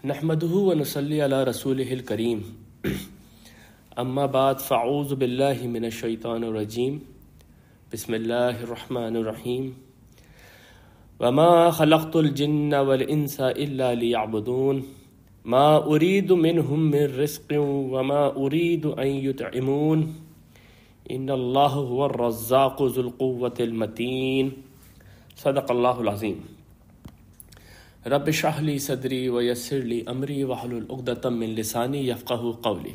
نحمده ونصلي على رسوله الكريم اما بعد فاعوذ بالله من الشیطان الرجیم بسم اللہ الرحمن الرحیم وما خلقت الجن والانس الا ليعبدون ما اريد منهم من رزق وما اريد ان يطعمون ان الله هو الرزاق ذو القوة المتین صدق اللہ العظیم۔ رب اشرح لی صدری ویسر لی امری واحلل عقدۃ من لسانی یفقہوا قولی۔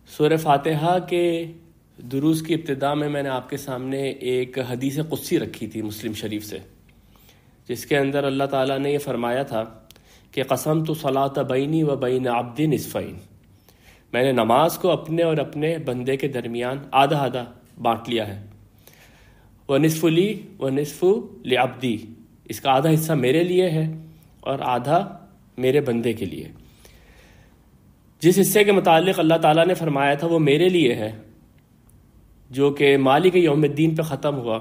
سورہ فاتحہ کے دروس کی ابتدا میں نے آپ کے سامنے ایک حدیث قدسی رکھی تھی مسلم شریف سے، جس کے اندر اللہ تعالیٰ نے یہ فرمایا تھا کہ قسمت صلاۃ بینی و بین عبدی نصفین، میں نے نماز کو اپنے اور اپنے بندے کے درمیان آدھا آدھا بانٹ لیا ہے۔ وَنِصْفُ لِي وَنِصْفُ لِعَبْدِي، اس کا آدھا حصہ میرے لیے ہے اور آدھا میرے بندے کے لیے۔ جس حصے کے متعلق اللہ تعالیٰ نے فرمایا تھا وہ میرے لیے ہے، جو کہ مالک یوم الدین پہ ختم ہوا،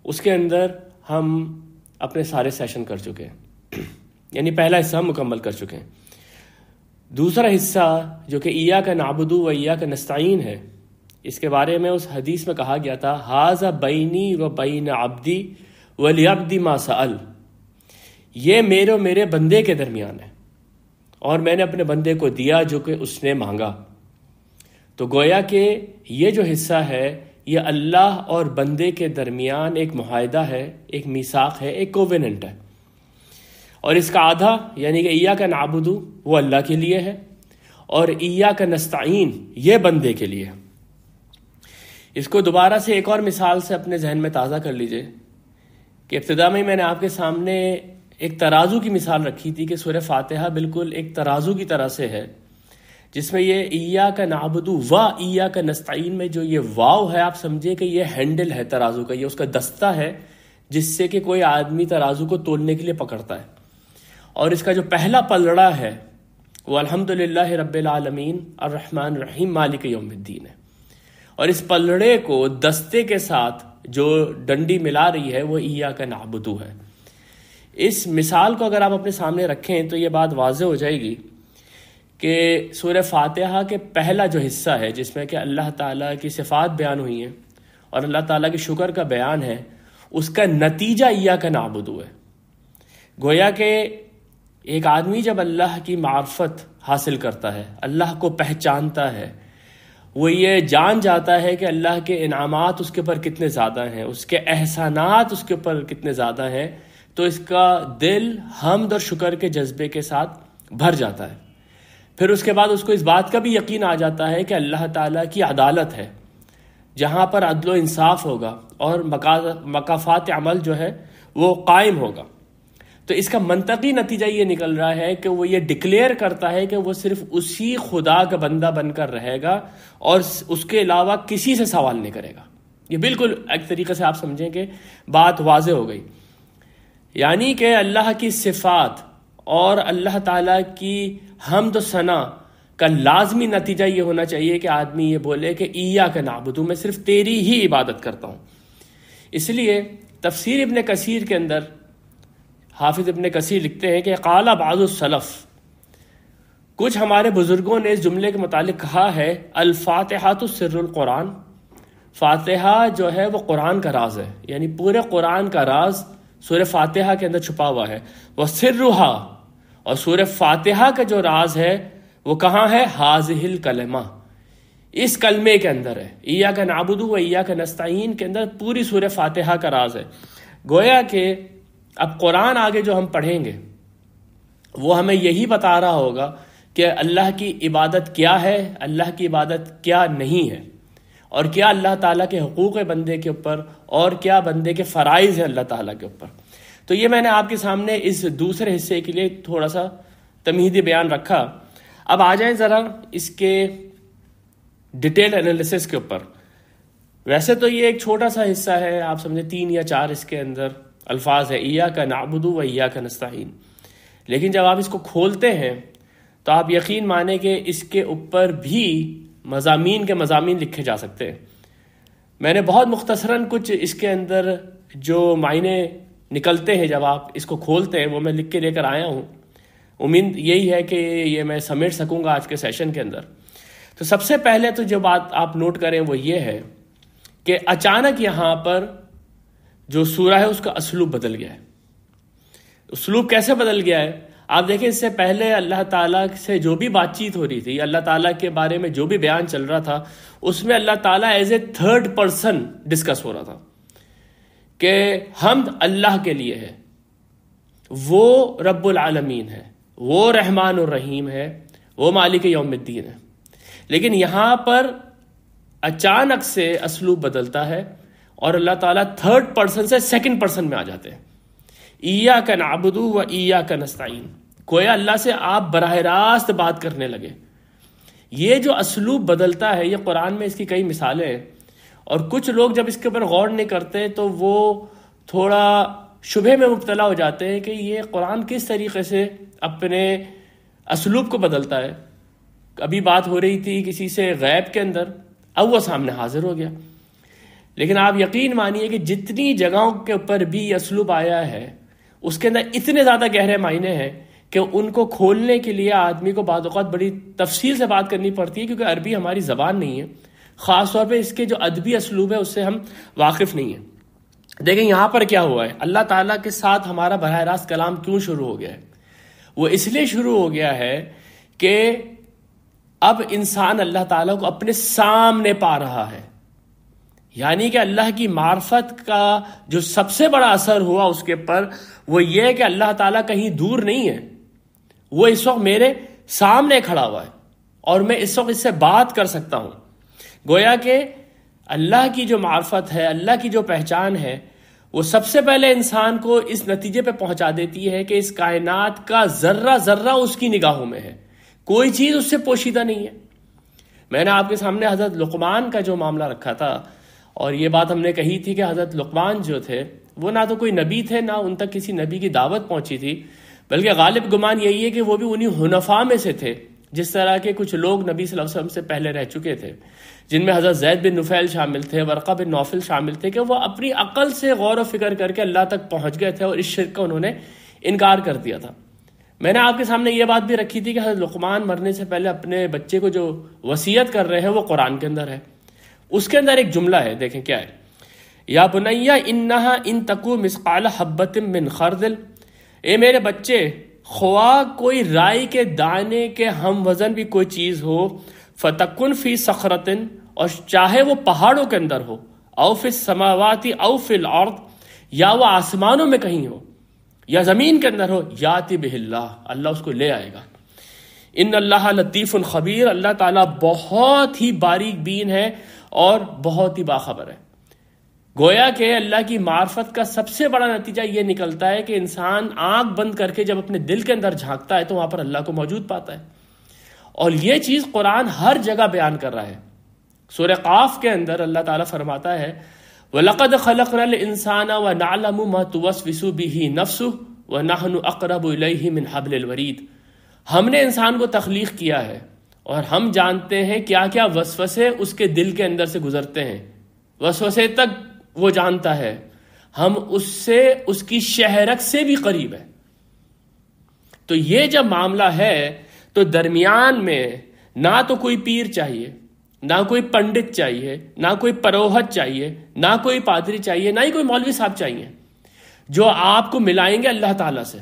اس کے اندر ہم اپنے سارے سیشن کر چکے ہیں، یعنی پہلا حصہ ہم مکمل کر چکے ہیں۔ دوسرا حصہ جو کہ ایاک نعبد و ایاک نستعین ہے، اس کے بارے میں اس حدیث میں کہا گیا تھا ھذا بینی و بین عبدی وَلِعَبْدِ مَا سَأَلَ، یہ میرے اور میرے بندے کے درمیان ہے اور میں نے اپنے بندے کو دیا جو کہ اس نے مانگا۔ تو گویا کہ یہ جو حصہ ہے یہ اللہ اور بندے کے درمیان ایک معاہدہ ہے، ایک میثاق ہے، ایک کووننٹ ہے، اور اس کا آدھا یعنی کہ ایاک نعبد وہ اللہ کے لیے ہے اور ایاک نستعین یہ بندے کے لیے ہے۔ اس کو دوبارہ سے ایک اور مثال سے اپنے ذہن میں تازہ کر لیجئے کہ ابتدا میں نے آپ کے سامنے ایک ترازو کی مثال رکھی تھی کہ سورہ فاتحہ بالکل ایک ترازو کی طرح سے ہے، جس میں یہ ایاک نعبد و ایاک نستعین میں جو یہ واو ہے، آپ سمجھے کہ یہ ہینڈل ہے ترازو کا، یہ اس کا دستہ ہے جس سے کہ کوئی آدمی ترازو کو تولنے کے لیے پکڑتا ہے، اور اس کا جو پہلا پلڑا ہے وہ الحمدللہ رب العالمین الرحمن الرحیم مالک یوم الدین ہے، اور اس پلڑے کو دستے کے ساتھ جو ڈنڈی ملا رہی ہے وہ ایاک نعبد ہے۔ اس مثال کو اگر آپ اپنے سامنے رکھیں تو یہ بات واضح ہو جائے گی کہ سورہ فاتحہ کے پہلا جو حصہ ہے جس میں کہ اللہ تعالیٰ کی صفات بیان ہوئی ہیں اور اللہ تعالیٰ کے شکر کا بیان ہے، اس کا نتیجہ ایاک نعبد ہے۔ گویا کہ ایک آدمی جب اللہ کی معرفت حاصل کرتا ہے، اللہ کو پہچانتا ہے، وہ یہ جان جاتا ہے کہ اللہ کے انعامات اس کے اوپر کتنے زیادہ ہیں، اس کے احسانات اس کے اوپر کتنے زیادہ ہیں، تو اس کا دل حمد اور شکر کے جذبے کے ساتھ بھر جاتا ہے۔ پھر اس کے بعد اس کو اس بات کا بھی یقین آ جاتا ہے کہ اللہ تعالیٰ کی عدالت ہے، جہاں پر عدل و انصاف ہوگا اور مکافات عمل جو ہے وہ قائم ہوگا۔ تو اس کا منطقی نتیجہ یہ نکل رہا ہے کہ وہ یہ ڈکلیئر کرتا ہے کہ وہ صرف اسی خدا کا بندہ بن کر رہے گا اور اس کے علاوہ کسی سے سوال نہیں کرے گا۔ یہ بالکل ایک طریقے سے آپ سمجھیں کہ بات واضح ہو گئی، یعنی کہ اللہ کی صفات اور اللہ تعالیٰ کی حمد و ثنا کا لازمی نتیجہ یہ ہونا چاہیے کہ آدمی یہ بولے کہ ایاک نعبد، میں صرف تیری ہی عبادت کرتا ہوں۔ اس لیے تفسیر ابن کثیر کے اندر حافظ ابن کثیر لکھتے ہیں کہ قال بعض السلف، کچھ ہمارے بزرگوں نے اس جملے کے متعلق کہا ہے الفاتحۃ سر القرآن، فاتحہ جو ہے وہ قرآن کا راز ہے، یعنی پورے قرآن کا راز سورہ فاتحہ کے اندر چھپا ہوا ہے۔ وسرھا، اور سورہ فاتحہ کا جو راز ہے وہ کہاں ہے؟ ھذہ الکلمہ، اس کلمے کے اندر ہے، ایاک نعبد و ایاک نستعین کے اندر پوری سورہ فاتحہ کا راز ہے۔ گویا کہ اب قرآن آگے جو ہم پڑھیں گے وہ ہمیں یہی بتا رہا ہوگا کہ اللہ کی عبادت کیا ہے، اللہ کی عبادت کیا نہیں ہے، اور کیا اللہ تعالیٰ کے حقوق بندے کے اوپر اور کیا بندے کے فرائض ہیں اللہ تعالیٰ کے اوپر۔ تو یہ میں نے آپ کے سامنے اس دوسرے حصے کے لیے تھوڑا سا تمہیدی بیان رکھا۔ اب آ جائیں ذرا اس کے ڈیٹیل انالیسس کے اوپر۔ ویسے تو یہ ایک چھوٹا سا حصہ ہے، آپ سمجھیں 3 یا 4 اس کے اندر الفاظ ہے ایاک نعبد و ایاک نستعین، لیکن جب آپ اس کو کھولتے ہیں تو آپ یقین مانیں کہ اس کے اوپر بھی مضامین کے مضامین لکھے جا سکتے ہیں۔ میں نے بہت مختصراً کچھ اس کے اندر جو معنی نکلتے ہیں جب آپ اس کو کھولتے ہیں وہ میں لکھ کے لے کر آیا ہوں۔ امید یہی ہے کہ یہ میں سمیٹ سکوں گا آج کے سیشن کے اندر. تو سب سے پہلے تو جو بات آپ نوٹ کریں وہ یہ ہے کہ اچانک یہاں پر جو سورہ ہے اس کا اسلوب بدل گیا ہے. اسلوب کیسے بدل گیا ہے؟ آپ دیکھیں اس سے پہلے اللہ تعالیٰ سے جو بھی بات چیت ہو رہی تھی، اللہ تعالیٰ کے بارے میں جو بھی بیان چل رہا تھا، اس میں اللہ تعالیٰ is a third person discuss ہو رہا تھا کہ حمد اللہ کے لیے ہے، وہ رب العالمین ہے، وہ رحمان الرحیم ہے، وہ مالک یوم الدین ہے. لیکن یہاں پر اچانک سے اسلوب بدلتا ہے اور اللہ تعالیٰ تھرڈ پرسن سے سیکنڈ پرسن میں آ جاتے ہیں. ایاک نعبد و ایاک نستعین، گویا اللہ سے آپ براہ راست بات کرنے لگے. یہ جو اسلوب بدلتا ہے، یہ قرآن میں اس کی کئی مثالیں ہیں، اور کچھ لوگ جب اس کے اوپر غور نہیں کرتے تو وہ تھوڑا شبہ میں مبتلا ہو جاتے ہیں کہ یہ قرآن کس طریقے سے اپنے اسلوب کو بدلتا ہے. ابھی بات ہو رہی تھی کسی سے غیب کے اندر، اب وہ سامنے حاضر ہو گیا. لیکن آپ یقین مانیے کہ جتنی جگہوں کے اوپر بھی یہ اسلوب آیا ہے اس کے اندر اتنے زیادہ گہرے معنی ہیں کہ ان کو کھولنے کے لیے آدمی کو بعض اوقات بڑی تفصیل سے بات کرنی پڑتی ہے، کیونکہ عربی ہماری زبان نہیں ہے، خاص طور پہ اس کے جو ادبی اسلوب ہے اس سے ہم واقف نہیں ہیں. دیکھیں یہاں پر کیا ہوا ہے، اللہ تعالیٰ کے ساتھ ہمارا براہ راست کلام کیوں شروع ہو گیا ہے؟ وہ اس لیے شروع ہو گیا ہے کہ اب انسان اللہ تعالیٰ کو اپنے سامنے پا رہا ہے. یعنی کہ اللہ کی معرفت کا جو سب سے بڑا اثر ہوا اس کے پر وہ یہ ہے کہ اللہ تعالیٰ کہیں دور نہیں ہے، وہ اس وقت میرے سامنے کھڑا ہوا ہے اور میں اس وقت اس سے بات کر سکتا ہوں. گویا کہ اللہ کی جو معرفت ہے، اللہ کی جو پہچان ہے، وہ سب سے پہلے انسان کو اس نتیجے پہ پہنچا دیتی ہے کہ اس کائنات کا ذرہ ذرہ اس کی نگاہوں میں ہے، کوئی چیز اس سے پوشیدہ نہیں ہے. میں نے آپ کے سامنے حضرت لقمان کا جو معاملہ رکھا تھا، اور یہ بات ہم نے کہی تھی کہ حضرت لقمان جو تھے وہ نہ تو کوئی نبی تھے، نہ ان تک کسی نبی کی دعوت پہنچی تھی، بلکہ غالب گمان یہی ہے کہ وہ بھی انہی حنفاء میں سے تھے، جس طرح کے کچھ لوگ نبی صلی اللہ علیہ وسلم سے پہلے رہ چکے تھے، جن میں حضرت زید بن نفیل شامل تھے، ورقہ بن نوفل شامل تھے، کہ وہ اپنی عقل سے غور و فکر کر کے اللہ تک پہنچ گئے تھے اور اس شرک کا انہوں نے انکار کر دیا تھا. میں نے آپ کے سامنے یہ بات بھی رکھی تھی کہ حضرت لقمان مرنے سے پہلے اپنے بچے کو جو وصیت کر رہے ہیں وہ قرآن کے اندر ہے. اس کے اندر ایک جملہ ہے، دیکھیں کیا ہے، یا بنیا انہا ان تکو مثقال حبۃ من خردل، اے میرے بچے خواہ کوئی رائی کے دانے کے ہم وزن بھی کوئی چیز ہو، فتکن فی صخرۃ، اور چاہے وہ پہاڑوں کے اندر ہو، او فی السماوات او فی الارض، یا وہ آسمانوں میں کہیں ہو یا زمین کے اندر ہو، یاتی بہ اللہ، اللہ اس کو لے آئے گا. ان اللہ لطیف خبیر، اللہ تعالیٰ بہت ہی باریک بین ہے اور بہت ہی باخبر ہے. گویا کہ اللہ کی معرفت کا سب سے بڑا نتیجہ یہ نکلتا ہے کہ انسان آنکھ بند کر کے جب اپنے دل کے اندر جھانکتا ہے تو وہاں پر اللہ کو موجود پاتا ہے. اور یہ چیز قرآن ہر جگہ بیان کر رہا ہے. سورہ قاف کے اندر اللہ تعالیٰ فرماتا ہے وَلَقَدْ خَلَقْنَا الْإِنسَانَ وَنَعْلَمُ مَا تُوَسْوِسُ بِهِ نَفْسُهُ وَنَحْنُ أَقْرَبُ إِلَيْهِ مِنْ حَبْلِ الْوَرِيدِ. ہم نے انسان کو تخلیق کیا ہے اور ہم جانتے ہیں کیا کیا وسوسے اس کے دل کے اندر سے گزرتے ہیں، وسوسے تک وہ جانتا ہے، ہم اس سے اس کی شہرک سے بھی قریب ہے. تو یہ جب معاملہ ہے تو درمیان میں نہ تو کوئی پیر چاہیے، نہ کوئی پنڈت چاہیے، نہ کوئی پروہت چاہیے، نہ کوئی پادری چاہیے، نہ ہی کوئی مولوی صاحب چاہیے جو آپ کو ملائیں گے اللہ تعالیٰ سے.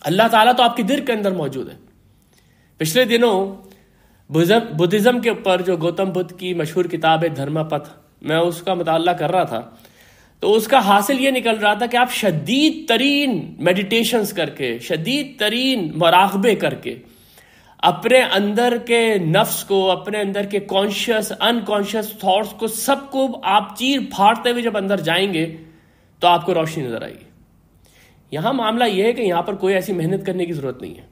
اللہ تعالیٰ تو آپ کے دل کے اندر موجود ہے. پچھلے دنوں بدھزم کے اوپر جو گوتم بدھ کی مشہور کتاب ہے دھرما پتھ، میں اس کا مطالعہ کر رہا تھا، تو اس کا حاصل یہ نکل رہا تھا کہ آپ شدید ترین میڈیٹیشنز کر کے، شدید ترین مراقبے کر کے اپنے اندر کے نفس کو، اپنے اندر کے کانشیس انکانشیس تھاٹس کو، سب کو آپ چیر پھاڑتے ہوئے جب اندر جائیں گے تو آپ کو روشنی نظر آئے گی. یہاں معاملہ یہ ہے کہ یہاں پر کوئی ایسی محنت کرنے کی ضرورت نہیں ہے،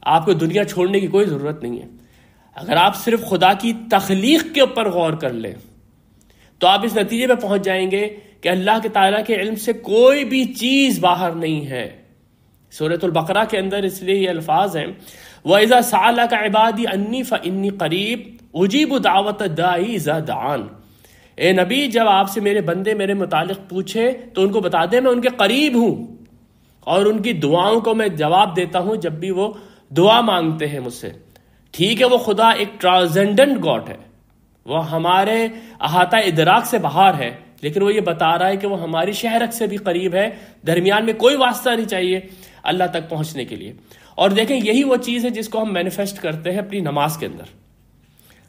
آپ کو دنیا چھوڑنے کی کوئی ضرورت نہیں ہے. اگر آپ صرف خدا کی تخلیق کے اوپر غور کر لیں تو آپ اس نتیجے پہ پہنچ جائیں گے کہ اللہ کے تعالیٰ کے علم سے کوئی بھی چیز باہر نہیں ہے. سورۃ البقرہ کے اندر اس لیے یہ الفاظ ہیں وَإِذَا سَأَلَكَ عِبَادِي عَنِّي فَإِنِّي قَرِيبٌ أُجِيبُ دَعْوَةَ الدَّاعِ إِذَا دَعَانِ. اے نبی جب آپ سے میرے بندے میرے متعلق پوچھے تو ان کو بتا دیں میں ان کے قریب ہوں اور ان کی دعاؤں کو میں جواب دیتا ہوں جب بھی وہ دعا مانگتے ہیں مجھ سے. ٹھیک ہے وہ خدا ایک ٹرانسینڈنٹ گاڈ ہے، وہ ہمارے احاطہ ادراک سے باہر ہے، لیکن وہ یہ بتا رہا ہے کہ وہ ہماری شہرک سے بھی قریب ہے، درمیان میں کوئی واسطہ نہیں چاہیے اللہ تک پہنچنے کے لیے. اور دیکھیں یہی وہ چیز ہے جس کو ہم مینیفیسٹ کرتے ہیں اپنی نماز کے اندر.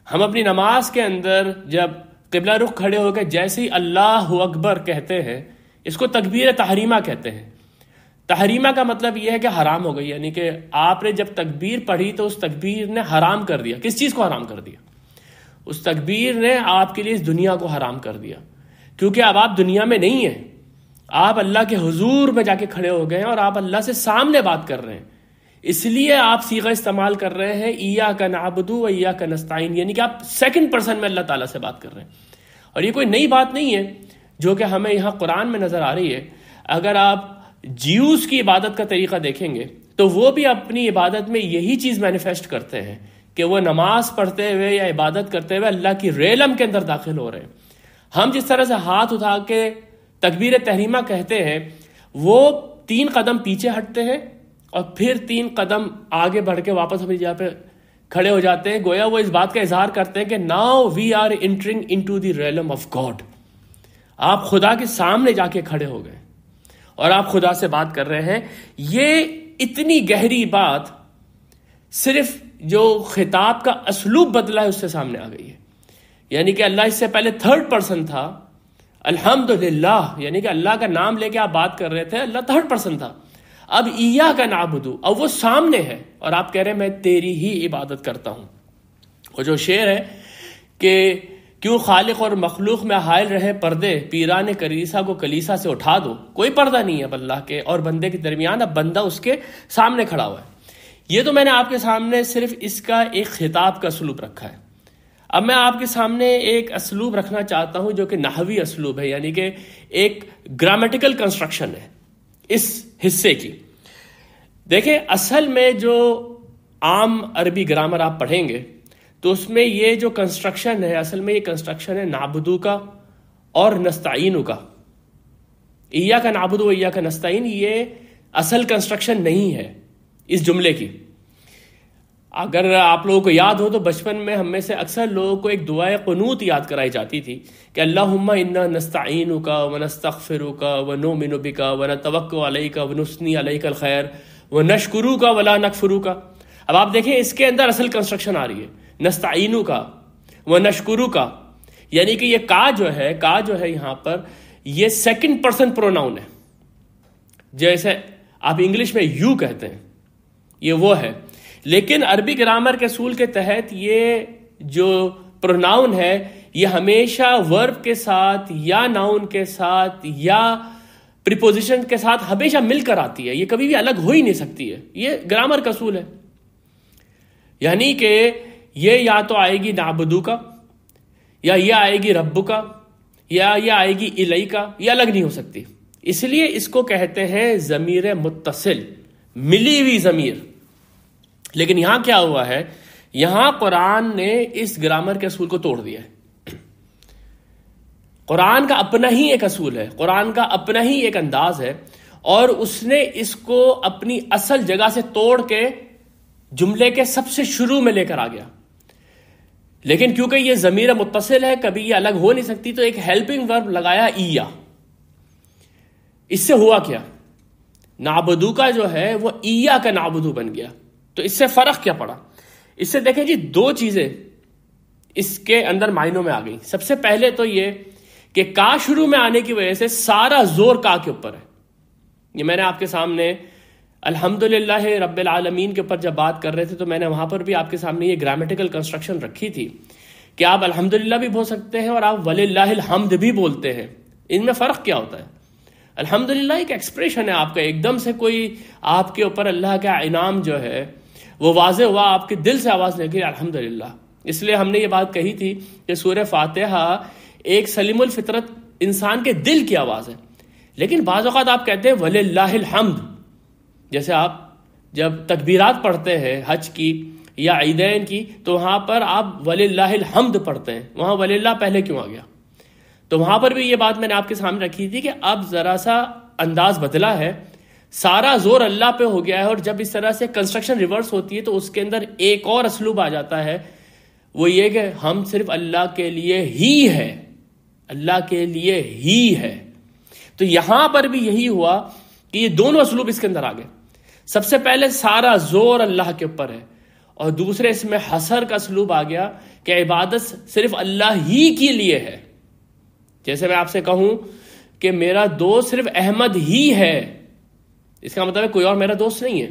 ہم اپنی نماز کے اندر جب قبلہ رخ کھڑے ہو کے جیسے ہی اللہ اکبر کہتے ہیں، اس کو تکبیر تحریمہ کہتے ہیں. تحریمہ کا مطلب یہ ہے کہ حرام ہو گئی، یعنی کہ آپ نے جب تکبیر پڑھی تو اس تکبیر نے حرام کر دیا. کس چیز کو حرام کر دیا؟ اس تکبیر نے آپ کے لیے اس دنیا کو حرام کر دیا، کیونکہ اب آپ دنیا میں نہیں ہیں، آپ اللہ کے حضور میں جا کے کھڑے ہو گئے ہیں اور آپ اللہ سے سامنے بات کر رہے ہیں. اس لیے آپ صیغہ استعمال کر رہے ہیں ایاک نعبد و ایاک نستعین، یعنی کہ آپ سیکنڈ پرسن میں اللہ تعالیٰ سے بات کر رہے ہیں. اور یہ کوئی نئی بات نہیں ہے جو کہ ہمیں یہاں قرآن میں نظر آ رہی ہے. اگر آپ جیوز کی عبادت کا طریقہ دیکھیں گے تو وہ بھی اپنی عبادت میں یہی چیز مینیفیسٹ کرتے ہیں کہ وہ نماز پڑھتے ہوئے یا عبادت کرتے ہوئے اللہ کی ریلم کے اندر داخل ہو رہے ہیں. ہم جس طرح سے ہاتھ اٹھا کے تکبیر تحریمہ کہتے ہیں، وہ 3 قدم پیچھے ہٹتے ہیں اور پھر 3 قدم آگے بڑھ کے واپس اپنی جگہ پہ کھڑے ہو جاتے ہیں. گویا وہ اس بات کا اظہار کرتے ہیں کہ now we are entering into the realm of God. آپ خدا کے سامنے جا کے کھڑے ہو گئے اور آپ خدا سے بات کر رہے ہیں. یہ اتنی گہری بات صرف جو خطاب کا اسلوب بدلا ہے اس سے سامنے آ گئی ہے. یعنی کہ اللہ اس سے پہلے 3rd پرسن تھا، الحمدللہ، یعنی کہ اللہ کا نام لے کے آپ بات کر رہے تھے، اللہ 3rd پرسن تھا. اب ایاک نعبد، اب وہ سامنے ہے اور آپ کہہ رہے ہیں میں تیری ہی عبادت کرتا ہوں. وہ جو شعر ہے کہ کیوں خالق اور مخلوق میں حائل رہے پردے، پیران کلیسا کو کلیسا سے اٹھا دو. کوئی پردہ نہیں ہے اب اللہ کے اور بندے کے درمیان، اب بندہ اس کے سامنے کھڑا ہوا ہے. یہ تو میں نے آپ کے سامنے صرف اس کا ایک خطاب کا اسلوب رکھا ہے. اب میں آپ کے سامنے ایک اسلوب رکھنا چاہتا ہوں جو کہ نحوی اسلوب ہے، یعنی کہ ایک گرامیٹیکل کنسٹرکشن ہے اس حصے کی. دیکھیں اصل میں جو عام عربی گرامر آپ پڑھیں گے تو اس میں یہ جو کنسٹرکشن ہے، اصل میں یہ کنسٹرکشن ہے نعبدو کا اور نستعینو کا. ایاک نعبدو و ایاک نستعین یہ اصل کنسٹرکشن نہیں ہے اس جملے کی. اگر آپ لوگوں کو یاد ہو تو بچپن میں ہم میں سے اکثر لوگوں کو ایک دعائے قنوت یاد کرائی جاتی تھی کہ اللہم انا نستعینک ونستغفرک ونؤمن بک ونتوکل علیک ونثنی علیک الخیر ونشکرک ولا نکفرک. اب آپ دیکھیں اس کے اندر اصل کنسٹرکشن آ رہی ہے نستعینو کا ونشکرو کا، یعنی کہ یہ کا جو ہے یہاں پر یہ 2nd پرسن پروناؤن ہے. جیسے آپ انگلش میں یو کہتے ہیں، یہ وہ ہے. لیکن عربی گرامر کے اصول کے تحت یہ جو پروناؤن ہے یہ ہمیشہ ورب کے ساتھ یا ناؤن کے ساتھ یا پریپوزیشن کے ساتھ ہمیشہ مل کر آتی ہے، یہ کبھی بھی الگ ہو ہی نہیں سکتی ہے. یہ گرامر کا اصول ہے. یعنی کہ یہ یا تو آئے گی نعبدو کا، یا یہ آئے گی ربو کا، یا یہ آئے گی الی کا، یہ الگ نہیں ہو سکتی. اس لیے اس کو کہتے ہیں ضمیر متصل، ملی ہوئی ضمیر. لیکن یہاں کیا ہوا ہے، یہاں قرآن نے اس گرامر کے اصول کو توڑ دیا ہے. قرآن کا اپنا ہی ایک اصول ہے، قرآن کا اپنا ہی ایک انداز ہے، اور اس نے اس کو اپنی اصل جگہ سے توڑ کے جملے کے سب سے شروع میں لے کر آ گیا. لیکن کیونکہ یہ ضمیر متصل ہے، کبھی یہ الگ ہو نہیں سکتی، تو ایک ہیلپنگ ورب لگایا ایا. اس سے ہوا کیا، نعبدو کا جو ہے وہ ایا کا نعبدو بن گیا. تو اس سے فرق کیا پڑا؟ اس سے دیکھیں جی 2 چیزیں اس کے اندر معنوں میں آ گئی. سب سے پہلے تو یہ کہ کا شروع میں آنے کی وجہ سے سارا زور کا کے اوپر ہے. یہ میں نے آپ کے سامنے الحمدللہ رب العالمین کے اوپر جب بات کر رہے تھے تو میں نے وہاں پر بھی آپ کے سامنے یہ گرامیٹیکل کنسٹرکشن رکھی تھی کہ آپ الحمدللہ بھی بول سکتے ہیں اور آپ وللہ الحمد بھی بولتے ہیں. ان میں فرق کیا ہوتا ہے؟ الحمدللہ ایک ایکسپریشن ہے آپ کا، ایک دم سے کوئی آپ کے اوپر اللہ کا انعام جو ہے وہ واضح ہوا، آپ کے دل سے آواز نکلی الحمدللہ. اس لیے ہم نے یہ بات کہی تھی کہ سورہ فاتحہ ایک سلیم الفطرت انسان کے دل کی آواز ہے. لیکن بعض اوقات آپ کہتے ہیں وللہ الحمد، جیسے آپ جب تکبیرات پڑھتے ہیں حج کی یا عیدین کی تو وہاں پر آپ وللہ الحمد پڑھتے ہیں، وہاں وللہ پہلے کیوں آ گیا؟ تو وہاں پر بھی یہ بات میں نے آپ کے سامنے رکھی تھی کہ اب ذرا سا انداز بدلا ہے. سارا زور اللہ پہ ہو گیا ہے، اور جب اس طرح سے کنسٹرکشن ریورس ہوتی ہے تو اس کے اندر ایک اور اسلوب آ جاتا ہے، وہ یہ کہ ہم صرف اللہ کے لیے ہی ہے، اللہ کے لیے ہی ہے۔ تو یہاں پر بھی یہی ہوا کہ یہ دونوں اسلوب اس کے اندر آ گئے۔ سب سے پہلے سارا زور اللہ کے اوپر ہے، اور دوسرے اس میں حصر کا اسلوب آ گیا کہ عبادت صرف اللہ ہی کے لیے ہے۔ جیسے میں آپ سے کہوں کہ میرا دوست صرف احمد ہی ہے، اس کا مطلب ہے کوئی اور میرا دوست نہیں ہے،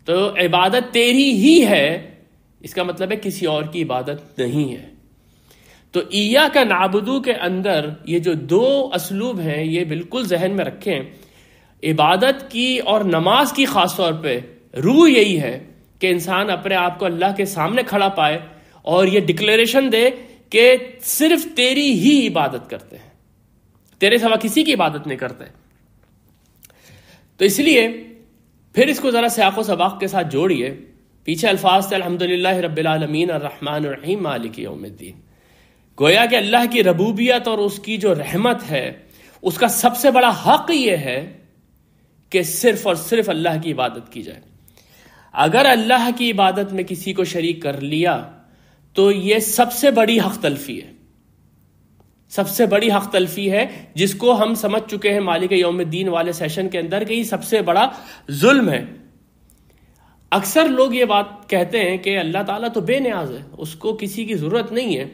تو عبادت تیری ہی ہے، اس کا مطلب ہے کسی اور کی عبادت نہیں ہے۔ تو ایاک نعبدو کے اندر یہ جو دو اسلوب ہیں یہ بالکل ذہن میں رکھیں۔ عبادت کی اور نماز کی خاص طور پہ روح یہی ہے کہ انسان اپنے آپ کو اللہ کے سامنے کھڑا پائے اور یہ ڈکلیریشن دے کہ صرف تیری ہی عبادت کرتے ہیں، تیرے سوا کسی کی عبادت نہیں کرتے۔ تو اس لیے پھر اس کو ذرا سیاق و سباق کے ساتھ جوڑیے۔ پیچھے الفاظ تھے الحمدللہ رب العالمین الرحمن الرحیم مالک یوم الدین۔ گویا کہ اللہ کی ربوبیت اور اس کی جو رحمت ہے اس کا سب سے بڑا حق یہ ہے کہ صرف اور صرف اللہ کی عبادت کی جائے۔ اگر اللہ کی عبادت میں کسی کو شریک کر لیا تو یہ سب سے بڑی حق تلفی ہے، سب سے بڑی حق تلفی ہے، جس کو ہم سمجھ چکے ہیں مالک یوم الدین والے سیشن کے اندر کہ یہ سب سے بڑا ظلم ہے۔ اکثر لوگ یہ بات کہتے ہیں کہ اللہ تعالیٰ تو بے نیاز ہے، اس کو کسی کی ضرورت نہیں ہے،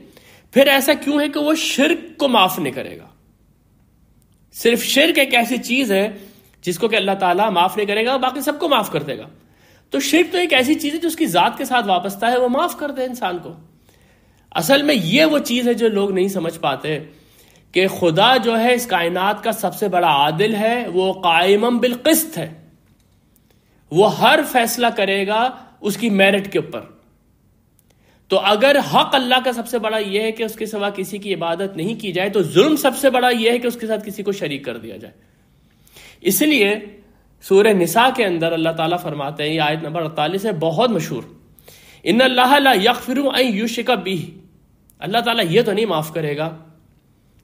پھر ایسا کیوں ہے کہ وہ شرک کو معاف نہیں کرے گا؟ صرف شرک ایک ایسی چیز ہے جس کو کہ اللہ تعالیٰ معاف نہیں کرے گا، باقی سب کو معاف کر دے گا۔ تو شرک تو ایک ایسی چیز ہے جو اس کی ذات کے ساتھ وابستہ ہے، وہ معاف کر دے انسان کو۔ اصل میں یہ وہ چیز ہے جو لوگ نہیں سمجھ پاتے کہ خدا جو ہے اس کائنات کا سب سے بڑا عادل ہے، وہ قائم بالقسط ہے، وہ ہر فیصلہ کرے گا اس کی میرٹ کے اوپر۔ تو اگر حق اللہ کا سب سے بڑا یہ ہے کہ اس کے سوا کسی کی عبادت نہیں کی جائے، تو ظلم سب سے بڑا یہ ہے کہ اس کے ساتھ کسی کو شریک کر دیا جائے۔ اس لیے سورہ نساء کے اندر اللہ تعالیٰ فرماتے ہیں، یہ آیت نمبر 48 ہے، بہت مشہور، ان اللہ لا یغفر ان یشرک بہ، اللہ تعالیٰ یہ تو نہیں معاف کرے گا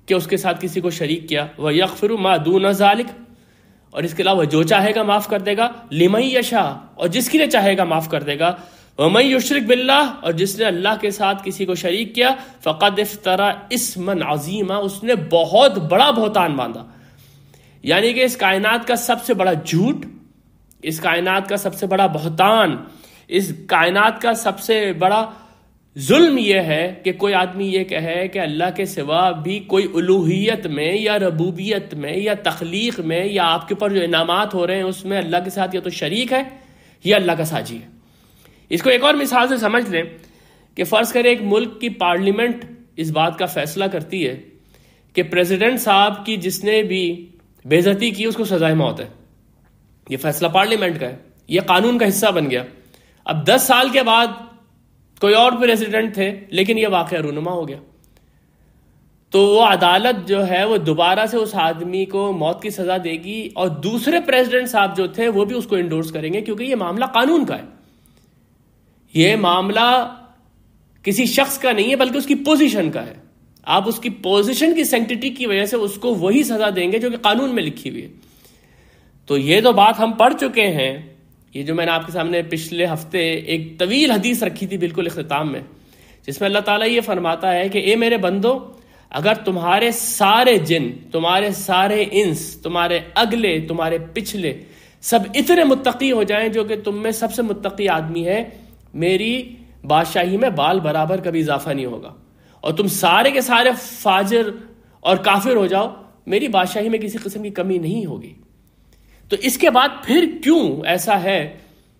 کہ اس کے ساتھ کسی کو شریک کیا، ویغفر ما دون ذلک، اور اس کے علاوہ جو چاہے گا معاف کر دے گا، لمن یشاء، اور جس کے لیے چاہے گا معاف کر دے گا، ومن یشرک باللہ، اور جس نے اللہ کے ساتھ کسی کو شریک کیا، فقد افترى اسما عظیما، اس نے بہت بڑا بہتان باندھا۔ یعنی کہ اس کائنات کا سب سے بڑا جھوٹ، اس کائنات کا سب سے بڑا بہتان، اس کائنات کا سب سے بڑا ظلم یہ ہے کہ کوئی آدمی یہ کہے کہ اللہ کے سوا بھی کوئی الوہیت میں یا ربوبیت میں یا تخلیق میں یا آپ کے اوپر جو انعامات ہو رہے ہیں اس میں اللہ کے ساتھ یا تو شریک ہے یا اللہ کا ساجی ہے۔ اس کو ایک اور مثال سے سمجھ لیں کہ فرض کریں ایک ملک کی پارلیمنٹ اس بات کا فیصلہ کرتی ہے کہ پریزیڈنٹ صاحب کی جس نے بھی بے عزتی کی اس کو سزائے موت ہے، یہ فیصلہ پارلیمنٹ کا ہے، یہ قانون کا حصہ بن گیا۔ اب 10 سال کے بعد کوئی اور پریزیڈنٹ تھے لیکن یہ واقعہ رونما ہو گیا، تو وہ عدالت جو ہے وہ دوبارہ سے اس آدمی کو موت کی سزا دے گی، اور دوسرے پریزیڈنٹ صاحب جو تھے وہ بھی اس کو انڈورس کریں گے، کیونکہ یہ معاملہ قانون کا ہے، یہ معاملہ کسی شخص کا نہیں ہے بلکہ اس کی پوزیشن کا ہے۔ آپ اس کی پوزیشن کی سینکٹیٹی کی وجہ سے اس کو وہی سزا دیں گے جو کہ قانون میں لکھی ہوئی ہے۔ تو یہ تو بات ہم پڑھ چکے ہیں، یہ جو میں نے آپ کے سامنے پچھلے ہفتے ایک طویل حدیث رکھی تھی بالکل اختتام میں، جس میں اللہ تعالیٰ یہ فرماتا ہے کہ اے میرے بندو، اگر تمہارے سارے جن، تمہارے سارے انس، تمہارے اگلے، تمہارے پچھلے سب اتنے متقی ہو جائیں جو کہ تم میں سب سے متقی آدمی ہے، میری بادشاہی میں بال برابر کبھی اضافہ نہیں ہوگا، اور تم سارے کے سارے فاجر اور کافر ہو جاؤ، میری بادشاہی میں کسی قسم کی کمی نہیں ہوگی۔ تو اس کے بعد پھر کیوں ایسا ہے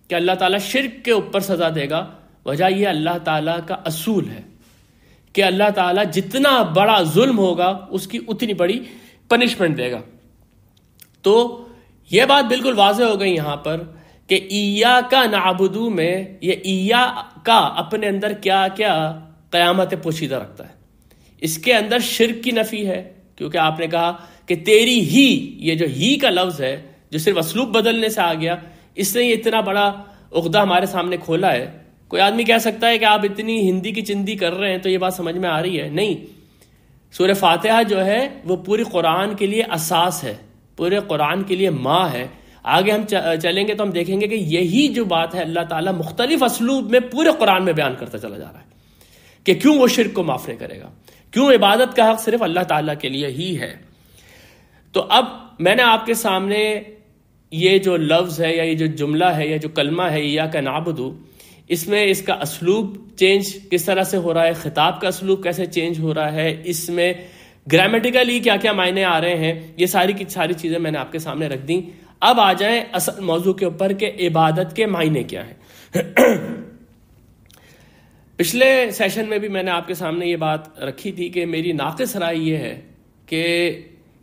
کہ اللہ تعالیٰ شرک کے اوپر سزا دے گا؟ وجہ یہ اللہ تعالیٰ کا اصول ہے کہ اللہ تعالیٰ جتنا بڑا ظلم ہوگا اس کی اتنی بڑی پنشمنٹ دے گا۔ تو یہ بات بالکل واضح ہو گئی یہاں پر کہ ایاک نعبدو میں یہ ایاک اپنے اندر کیا کیا قیامت پوشیدہ رکھتا ہے۔ اس کے اندر شرک کی نفی ہے، کیونکہ آپ نے کہا کہ تیری ہی، یہ جو ہی کا لفظ ہے جو صرف اسلوب بدلنے سے آ گیا، اس نے یہ اتنا بڑا عقدہ ہمارے سامنے کھولا ہے۔ کوئی آدمی کہہ سکتا ہے کہ آپ اتنی ہندی کی چندی کر رہے ہیں تو یہ بات سمجھ میں آ رہی ہے؟ نہیں، سورہ فاتحہ جو ہے وہ پوری قرآن کے لیے اساس ہے، پورے قرآن کے لیے ماں ہے۔ آگے ہم چلیں گے تو ہم دیکھیں گے کہ یہی جو بات ہے اللہ تعالیٰ مختلف اسلوب میں پورے قرآن میں بیان کرتا چلا جا رہا ہے کہ کیوں وہ شرک کو معاف نہیں کرے گا، کیوں عبادت کا حق صرف اللہ تعالیٰ کے لیے ہی ہے۔ تو اب میں نے آپ کے سامنے یہ جو لفظ ہے یا یہ جو جملہ ہے یا جو کلمہ ہے ایاک نعبد، اس میں اس کا اسلوب چینج کس طرح سے ہو رہا ہے، خطاب کا اسلوب کیسے چینج ہو رہا ہے، اس میں گرامیٹیکلی کیا کیا معنی آ رہے ہیں، یہ ساری کی ساری چیزیں میں نے آپ کے سامنے رکھ دیں۔ اب آ جائیں اصل موضوع کے اوپر کہ عبادت کے معنی کیا ہیں۔ پچھلے سیشن میں بھی میں نے آپ کے سامنے یہ بات رکھی تھی کہ میری ناقص رائے یہ ہے کہ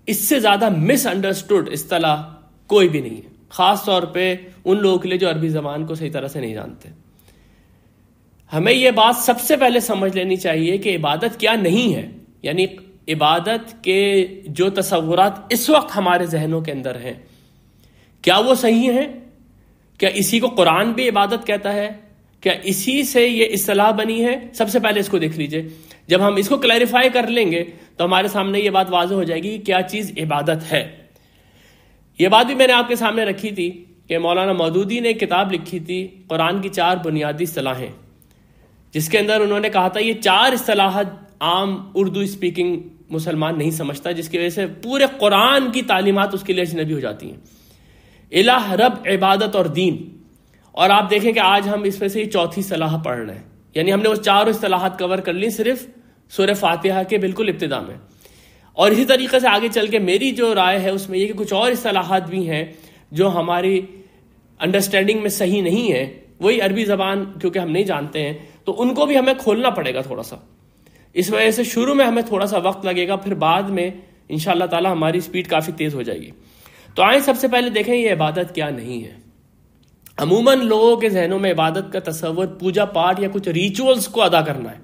اس سے زیادہ مس انڈرسٹوڈ اصطلاح کوئی بھی نہیں ہے، خاص طور پہ ان لوگوں کے لیے جو عربی زبان کو صحیح طرح سے نہیں جانتے۔ ہمیں یہ بات سب سے پہلے سمجھ لینی چاہیے کہ عبادت کیا نہیں ہے، یعنی عبادت کے جو تصورات اس وقت ہمارے ذہنوں کے اندر ہیں کیا وہ صحیح ہیں؟ کیا اسی کو قرآن بھی عبادت کہتا ہے؟ کیا اسی سے یہ اصطلاح بنی ہے؟ سب سے پہلے اس کو دیکھ لیجئے۔ جب ہم اس کو کلیریفائی کر لیں گے تو ہمارے سامنے یہ بات واضح ہو جائے گی کہ کیا چیز عبادت ہے۔ یہ بات بھی میں نے آپ کے سامنے رکھی تھی کہ مولانا مودودی نے ایک کتاب لکھی تھی قرآن کی 4 بنیادی اصطلاحیں، جس کے اندر انہوں نے کہا تھا یہ 4 اصطلاحات عام اردو اسپیکنگ مسلمان نہیں سمجھتا، جس کی وجہ سے پورے قرآن کی تعلیمات اس کے لیے اجنبی ہو جاتی ہیں۔ الہ، رب، عبادت اور دین۔ اور آپ دیکھیں کہ آج ہم اس میں سے 4تھی اصطلاح پڑھ رہے ہیں، یعنی ہم نے وہ 4 اصطلاحات کور کر لی صرف سورہ فاتحہ کے بالکل ابتدا میں۔ اور اسی طریقے سے آگے چل کے میری جو رائے ہے اس میں یہ کہ کچھ اور اصطلاحات بھی ہیں جو ہماری انڈرسٹینڈنگ میں صحیح نہیں ہے، وہی عربی زبان کیونکہ ہم نہیں جانتے ہیں تو ان کو بھی ہمیں کھولنا پڑے گا تھوڑا سا۔ اس وجہ سے شروع میں ہمیں تھوڑا سا وقت لگے گا، پھر بعد میں انشاءاللہ تعالی ہماری سپیڈ کافی تیز ہو جائے گی۔ تو آئیں سب سے پہلے دیکھیں یہ عبادت کیا نہیں ہے۔ عموماً لوگوں کے ذہنوں میں عبادت کا تصور پوجا پاٹ یا کچھ ریچولز کو ادا کرنا ہے،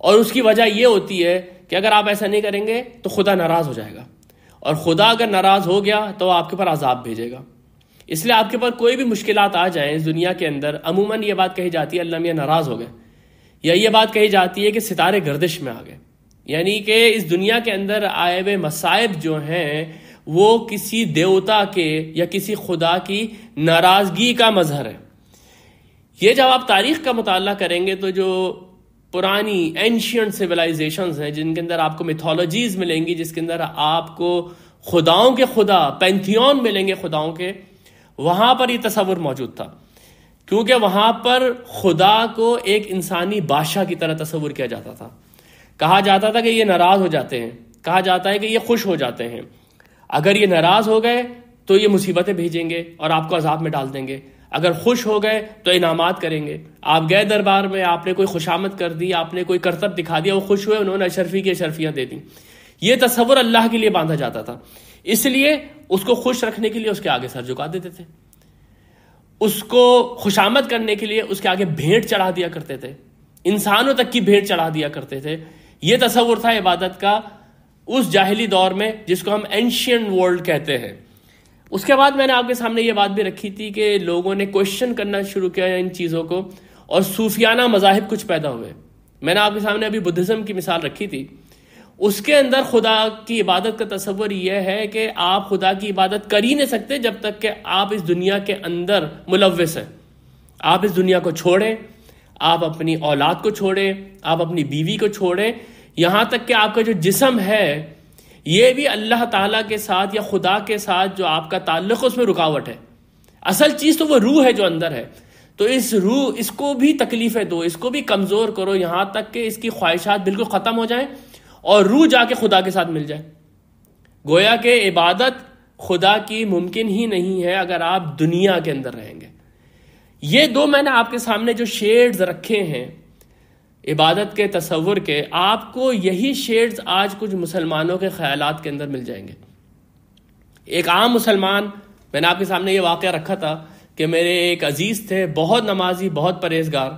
اور اس کی وجہ یہ ہوتی ہے کہ اگر آپ ایسا نہیں کریں گے تو خدا ناراض ہو جائے گا، اور خدا اگر ناراض ہو گیا تو آپ کے پر عذاب بھیجے گا۔ اس لیے آپ کے پر کوئی بھی مشکلات آ جائیں اس دنیا کے اندر، عموماً یہ بات کہی جاتی ہے اللہ میاں ناراض ہو گئے، یا یہ بات کہی جاتی ہے کہ ستارے گردش میں آ گئے، یعنی کہ اس دنیا کے اندر آئے ہوئے مصائب جو ہیں وہ کسی دیوتا کے یا کسی خدا کی ناراضگی کا مظہر ہے۔ یہ جب آپ تاریخ کا مطالعہ کریں گے تو جو پرانی اینشینٹ سویلائزیشنز ہیں جن کے اندر آپ کو میتھولوجیز ملیں گی، جس کے اندر آپ کو خداؤں کے خدا پینتھیون ملیں گے خداؤں کے، وہاں پر یہ تصور موجود تھا، کیونکہ وہاں پر خدا کو ایک انسانی بادشاہ کی طرح تصور کیا جاتا تھا۔ کہا جاتا تھا کہ یہ ناراض ہو جاتے ہیں، کہا جاتا ہے کہ یہ خوش ہو جاتے ہیں، اگر یہ ناراض ہو گئے تو یہ مصیبتیں بھیجیں گے اور آپ کو عذاب میں ڈال دیں گے، اگر خوش ہو گئے تو انعامات کریں گے۔ آپ گئے دربار میں، آپ نے کوئی خوشامد کر دی، آپ نے کوئی کرتب دکھا دیا، وہ خوش ہوئے، انہوں نے اشرفی کی اشرفیاں دے دی۔ یہ تصور اللہ کے لیے باندھا جاتا تھا، اس لیے اس کو خوش رکھنے کے لیے اس کے آگے سر جھکا دیتے تھے، اس کو خوشامد کرنے کے لیے اس کے آگے بھیٹ چڑھا دیا کرتے تھے، انسانوں تک کی بھیٹ چڑھا دیا کرتے تھے۔ یہ تصور تھا عبادت کا اس جاہلی دور میں جس کو ہم اینشینٹ ورلڈ کہتے ہیں۔ اس کے بعد میں نے آپ کے سامنے یہ بات بھی رکھی تھی کہ لوگوں نے کوشچن کرنا شروع کیا ان چیزوں کو، اور صوفیانہ مذاہب کچھ پیدا ہوئے۔ میں نے آپ کے سامنے ابھی بدھزم کی مثال رکھی تھی، اس کے اندر خدا کی عبادت کا تصور یہ ہے کہ آپ خدا کی عبادت کر ہی نہیں سکتے جب تک کہ آپ اس دنیا کے اندر ملوث ہیں۔ آپ اس دنیا کو چھوڑیں، آپ اپنی اولاد کو چھوڑیں، آپ اپنی بیوی کو چھوڑیں، یہاں تک کہ آپ کا جو جسم ہے یہ بھی اللہ تعالیٰ کے ساتھ یا خدا کے ساتھ جو آپ کا تعلق ہے اس میں رکاوٹ ہے۔ اصل چیز تو وہ روح ہے جو اندر ہے، تو اس روح، اس کو بھی تکلیفیں دو، اس کو بھی کمزور کرو یہاں تک کہ اس کی خواہشات بالکل ختم ہو جائیں اور روح جا کے خدا کے ساتھ مل جائے۔ گویا کہ عبادت خدا کی ممکن ہی نہیں ہے اگر آپ دنیا کے اندر رہیں گے۔ یہ دو میں نے آپ کے سامنے جو شیڈز رکھے ہیں عبادت کے تصور کے، آپ کو یہی شیڈز آج کچھ مسلمانوں کے خیالات کے اندر مل جائیں گے۔ ایک عام مسلمان، میں نے آپ کے سامنے یہ واقعہ رکھا تھا کہ میرے ایک عزیز تھے، بہت نمازی، بہت پرہیزگار،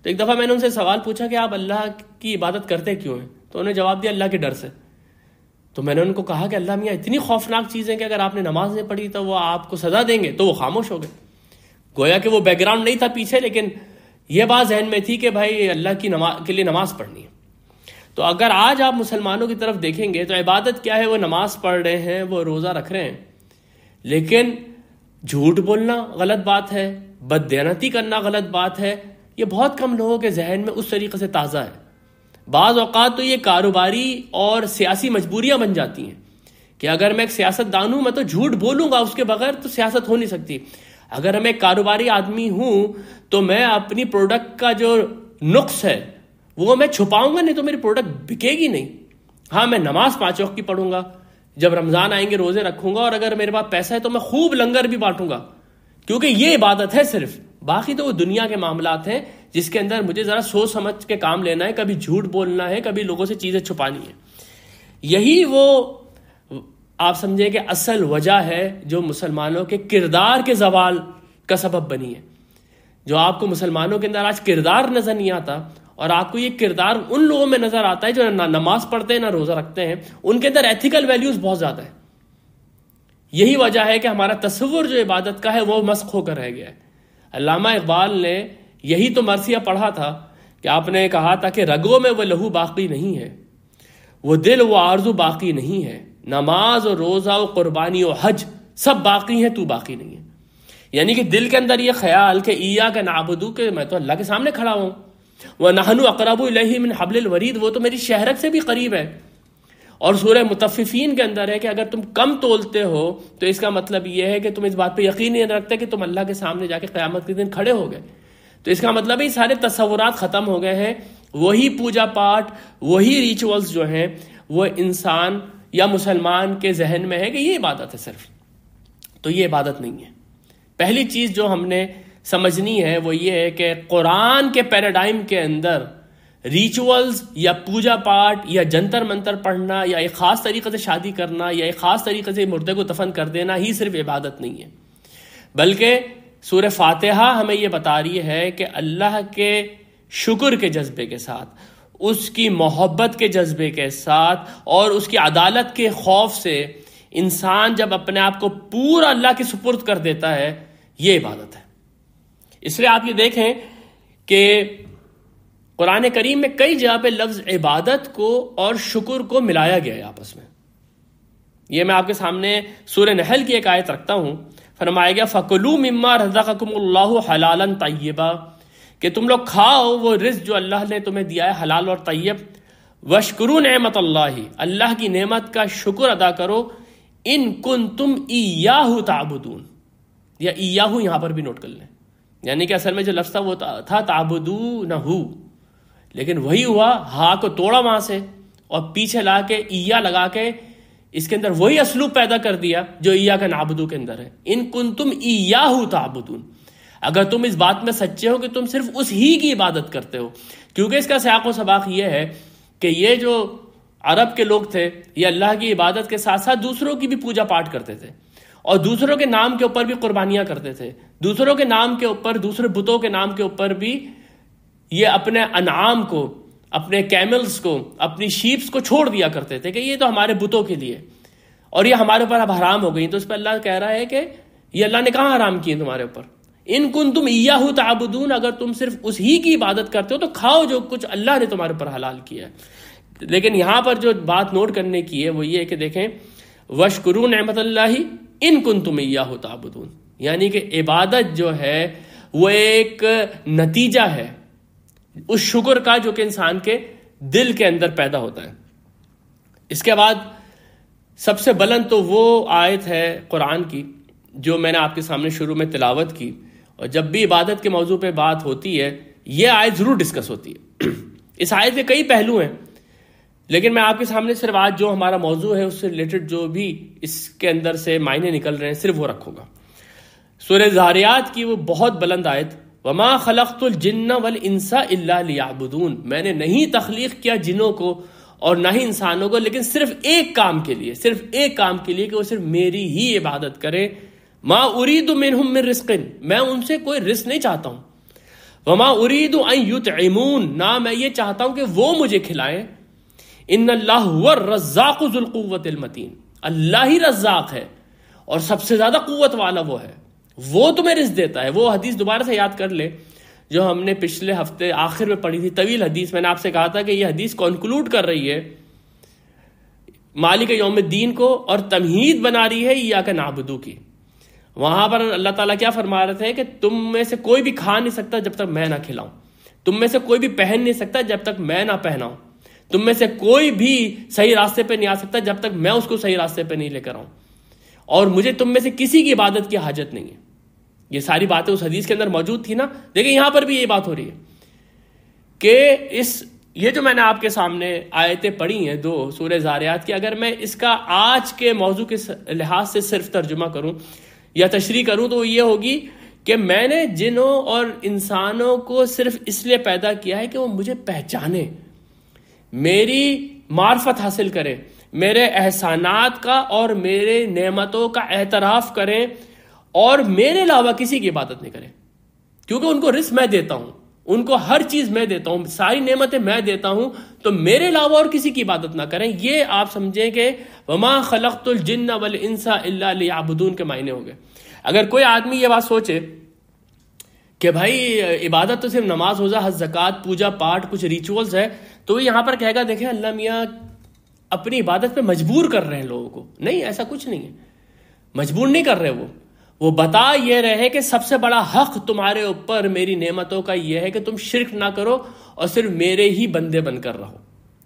تو ایک دفعہ میں نے ان سے سوال پوچھا کہ آپ اللہ کی عبادت کرتے کیوں ہیں؟ تو انہوں نے جواب دیا اللہ کے ڈر سے۔ تو میں نے ان کو کہا کہ اللہ میاں اتنی خوفناک چیز ہے کہ اگر آپ نے نماز نہیں پڑھی تو وہ آپ کو سزا دیں گے، تو وہ خاموش ہو گئے۔ گویا کہ وہ بیک گراؤنڈ نہیں تھا پیچھے، لیکن یہ بات ذہن میں تھی کہ بھائی اللہ کی کے لیے نماز پڑھنی ہے۔ تو اگر آج آپ مسلمانوں کی طرف دیکھیں گے تو عبادت کیا ہے؟ وہ نماز پڑھ رہے ہیں، وہ روزہ رکھ رہے ہیں، لیکن جھوٹ بولنا غلط بات ہے، بددیانتی کرنا غلط بات ہے، یہ بہت کم لوگوں کے ذہن میں اس طریقے سے تازہ ہے۔ بعض اوقات تو یہ کاروباری اور سیاسی مجبوریاں بن جاتی ہیں کہ اگر میں ایک سیاست دان ہوں، میں تو جھوٹ بولوں گا، اس کے بغیر تو سیاست ہو نہیں سکتی۔ اگر میں ایک کاروباری آدمی ہوں تو میں اپنی پروڈکٹ کا جو نقص ہے وہ میں چھپاؤں گا، نہیں تو میری پروڈکٹ بکے گی نہیں۔ ہاں، میں نماز 5 وقت کی پڑھوں گا، جب رمضان آئیں گے روزے رکھوں گا، اور اگر میرے پاس پیسہ ہے تو میں خوب لنگر بھی بانٹوں گا، کیونکہ یہ عبادت ہے صرف۔ باقی تو وہ دنیا کے معاملات ہیں جس کے اندر مجھے ذرا سوچ سمجھ کے کام لینا ہے، کبھی جھوٹ بولنا ہے، کبھی لوگوں سے چیزیں چھپانی ہے۔ یہی وہ آپ سمجھیں کہ اصل وجہ ہے جو مسلمانوں کے کردار کے زوال کا سبب بنی ہے۔ جو آپ کو مسلمانوں کے اندر آج کردار نظر نہیں آتا، اور آپ کو یہ کردار ان لوگوں میں نظر آتا ہے جو نہ نماز پڑھتے ہیں نہ روزہ رکھتے ہیں، ان کے اندر ایتھیکل ویلیوز بہت زیادہ ہے۔ یہی وجہ ہے کہ ہمارا تصور جو عبادت کا ہے وہ مسخ ہو کر رہ گیا ہے۔ علامہ اقبال نے یہی تو مرثیہ پڑھا تھا کہ آپ نے کہا تھا کہ رگوں میں وہ لہو باقی نہیں ہے، وہ دل وہ آرزو باقی نہیں ہے، نماز و روزہ و قربانی و حج سب باقی ہیں، تو باقی نہیں ہے۔ یعنی کہ دل کے اندر یہ خیال کہ ایاک نعبدو، کہ میں تو اللہ کے سامنے کھڑا ہوں، وَنَحْنُ أَقْرَبُ إِلَيْهِ مِنْ حَبْلِ الْوَرِيدِ، وہ تو میری شہرت سے بھی قریب ہے۔ اور سورہ مطففین کے اندر ہے کہ اگر تم کم تولتے ہو تو اس کا مطلب یہ ہے کہ تم اس بات پہ یقین نہیں رکھتے کہ تم اللہ کے سامنے جا کے قیامت کے دن کھڑے ہو گئے۔ تو اس کا مطلب ہے سارے تصورات ختم ہو گئے ہیں، وہی پوجا پاٹ، وہی ریچولز جو ہیں وہ انسان یا مسلمان کے ذہن میں ہے کہ یہ عبادت ہے صرف۔ تو یہ عبادت نہیں ہے۔ پہلی چیز جو ہم نے سمجھنی ہے وہ یہ ہے کہ قرآن کے پیراڈائم کے اندر ریچولز یا پوجا پاٹ یا جنتر منتر پڑھنا یا ایک خاص طریقے سے شادی کرنا یا ایک خاص طریقے سے مردے کو دفن کر دینا ہی صرف عبادت نہیں ہے، بلکہ سورہ فاتحہ ہمیں یہ بتا رہی ہے کہ اللہ کے شکر کے جذبے کے ساتھ، اس کی محبت کے جذبے کے ساتھ اور اس کی عدالت کے خوف سے انسان جب اپنے آپ کو پورا اللہ کے سپرد کر دیتا ہے، یہ عبادت ہے۔ اس لیے آپ یہ دیکھیں کہ قرآن کریم میں کئی جگہ پہ لفظ عبادت کو اور شکر کو ملایا گیا ہے آپس میں۔ یہ میں آپ کے سامنے سورہ نحل کی ایک آیت رکھتا ہوں، فرمایا گیا فَكُلُوا مِمَّا رَزَقَكُمُ اللَّهُ حَلَالًا طَيِّبًا، کہ تم لوگ کھاؤ وہ رزق جو اللہ نے تمہیں دیا ہے حلال اور طیب، وَاشْكُرُوا نِعْمَتَ اللَّهِ، اللہ کی نعمت کا شکر ادا کرو، ان کنتم ایاہ تعبدون، یا ایاہ یہاں پر بھی نوٹ کر لیں، یعنی کہ اصل میں جو لفظ تھا وہ تھا تعبدونہ، لیکن وہی ہوا، ہا کو توڑا وہاں سے اور پیچھے لا کے ایا لگا کے اس کے اندر وہی اسلوب پیدا کر دیا جو ایاک نعبدو کے اندر ہے، ان کنتم ایاہ تعبدون، اگر تم اس بات میں سچے ہو کہ تم صرف اس ہی کی عبادت کرتے ہو۔ کیونکہ اس کا سیاق و سباق یہ ہے کہ یہ جو عرب کے لوگ تھے یہ اللہ کی عبادت کے ساتھ ساتھ دوسروں کی بھی پوجا پاٹ کرتے تھے، اور دوسروں کے نام کے اوپر بھی قربانیاں کرتے تھے، دوسروں کے نام کے اوپر، دوسرے بتوں کے نام کے اوپر بھی یہ اپنے انعام کو، اپنے کیملز کو، اپنی شیپس کو چھوڑ دیا کرتے تھے کہ یہ تو ہمارے بتوں کے لیے اور یہ ہمارے اوپر اب حرام ہو گئی۔ تو اس پہ اللہ کہہ رہا ہے کہ یہ اللہ نے کہاں حرام کی تمہارے اوپر، ان کنتم ایاہ تعبدون، اگر تم صرف اس ہی کی عبادت کرتے ہو تو کھاؤ جو کچھ اللہ نے تمہارے اوپر حلال کیا ہے۔ لیکن یہاں پر جو بات نوٹ کرنے کی ہے وہ یہ ہے کہ دیکھیں وَاشْكُرُوا نِعْمَتَ اللَّهِ إِن كُنتُمْ إِيَّاهُ تَعْبُدُونَ، یعنی کہ عبادت جو ہے وہ ایک نتیجہ ہے اس شکر کا جو کہ انسان کے دل کے اندر پیدا ہوتا ہے۔ اس کے بعد سب سے بلند تو وہ آیت ہے قرآن کی جو میں نے آپ کے سامنے شروع میں تلاوت کی، اور جب بھی عبادت کے موضوع پہ بات ہوتی ہے یہ آیت ضرور ڈسکس ہوتی ہے۔ اس آیت کے کئی پہلو ہیں، لیکن میں آپ کے سامنے صرف آج جو ہمارا موضوع ہے اس سے ریلیٹڈ جو بھی اس کے اندر سے معنی نکل رہے ہیں صرف وہ رکھوں گا۔ سورہ ذاریات کی وہ بہت بلند آیت، وَمَا خَلَقْتُ الْجِنَّ وَالْإِنسَ إِلَّا لِيَعْبُدُونَ، میں نے نہیں تخلیق کیا جنوں کو اور نہ ہی انسانوں کو لیکن صرف ایک کام کے لیے، صرف ایک کام کے لیے کہ وہ صرف میری ہی عبادت کرے۔ مَا أُرِيدُ مِنْهُمْ مِنْ رِزْقٍ، میں ان سے کوئی رزق نہیں چاہتا ہوں، وَمَا أُرِيدُ أَنْ يُطْعِمُونَ، نہ میں یہ چاہتا ہوں کہ وہ مجھے کھلائیں۔ ان اللہ هو الرزاق ذو القوۃ المتین، اللہ ہی رزاق ہے اور سب سے زیادہ قوت والا وہ ہے، وہ تمہیں رزق دیتا ہے۔ وہ حدیث دوبارہ سے یاد کر لے جو ہم نے پچھلے ہفتے آخر میں پڑھی تھی، طویل حدیث، میں نے آپ سے کہا تھا کہ یہ حدیث کنکلوڈ کر رہی ہے مالک یوم الدین کو اور تمہید بنا رہی ہے ایاک نعبدو کی، وہاں پر اللہ تعالیٰ کیا فرما رہے تھے کہ تم میں سے کوئی بھی کھا نہیں سکتا جب تک میں نہ کھلاؤں، تم میں سے کوئی بھی پہن نہیں سکتا جب تک میں نہ پہناؤں، تم میں سے کوئی بھی صحیح راستے پہ نہیں آ سکتا جب تک میں اس کو صحیح راستے پہ نہیں لے کر آؤں، اور مجھے تم میں سے کسی کی عبادت کی حاجت نہیں ہے۔ یہ ساری باتیں اس حدیث کے اندر موجود تھی نا۔ دیکھیں یہاں پر بھی یہ بات ہو رہی ہے کہ یہ جو میں نے آپ کے سامنے آیتیں پڑھی ہیں 2 سورہ زاریات کی، اگر میں اس کا آج کے موضوع کے لحاظ سے صرف ترجمہ کروں یا تشریح کروں تو یہ ہوگی کہ میں نے جنوں اور انسانوں کو صرف اس لیے پیدا کیا ہے کہ وہ مجھے پہچانے، میری معرفت حاصل کرے، میرے احسانات کا اور میرے نعمتوں کا اعتراف کریں، اور میرے علاوہ کسی کی عبادت نہیں کریں، کیونکہ ان کو رزق میں دیتا ہوں، ان کو ہر چیز میں دیتا ہوں، ساری نعمتیں میں دیتا ہوں، تو میرے علاوہ اور کسی کی عبادت نہ کریں۔ یہ آپ سمجھیں کہ وما خلقت الجن والانس الا لیعبدون کے معنی ہو گئے۔ اگر کوئی آدمی یہ بات سوچے کہ بھائی عبادت تو صرف نماز روزہ حج زکوٰۃ پوجا پاٹ کچھ ریچولز ہے، تو یہاں پر کہے گا دیکھیں اللہ میاں اپنی عبادت پہ مجبور کر رہے ہیں لوگوں کو۔ نہیں، ایسا کچھ نہیں ہے، مجبور نہیں کر رہے، وہ بتا یہ رہے کہ سب سے بڑا حق تمہارے اوپر میری نعمتوں کا یہ ہے کہ تم شرک نہ کرو اور صرف میرے ہی بندے بن کر رہو،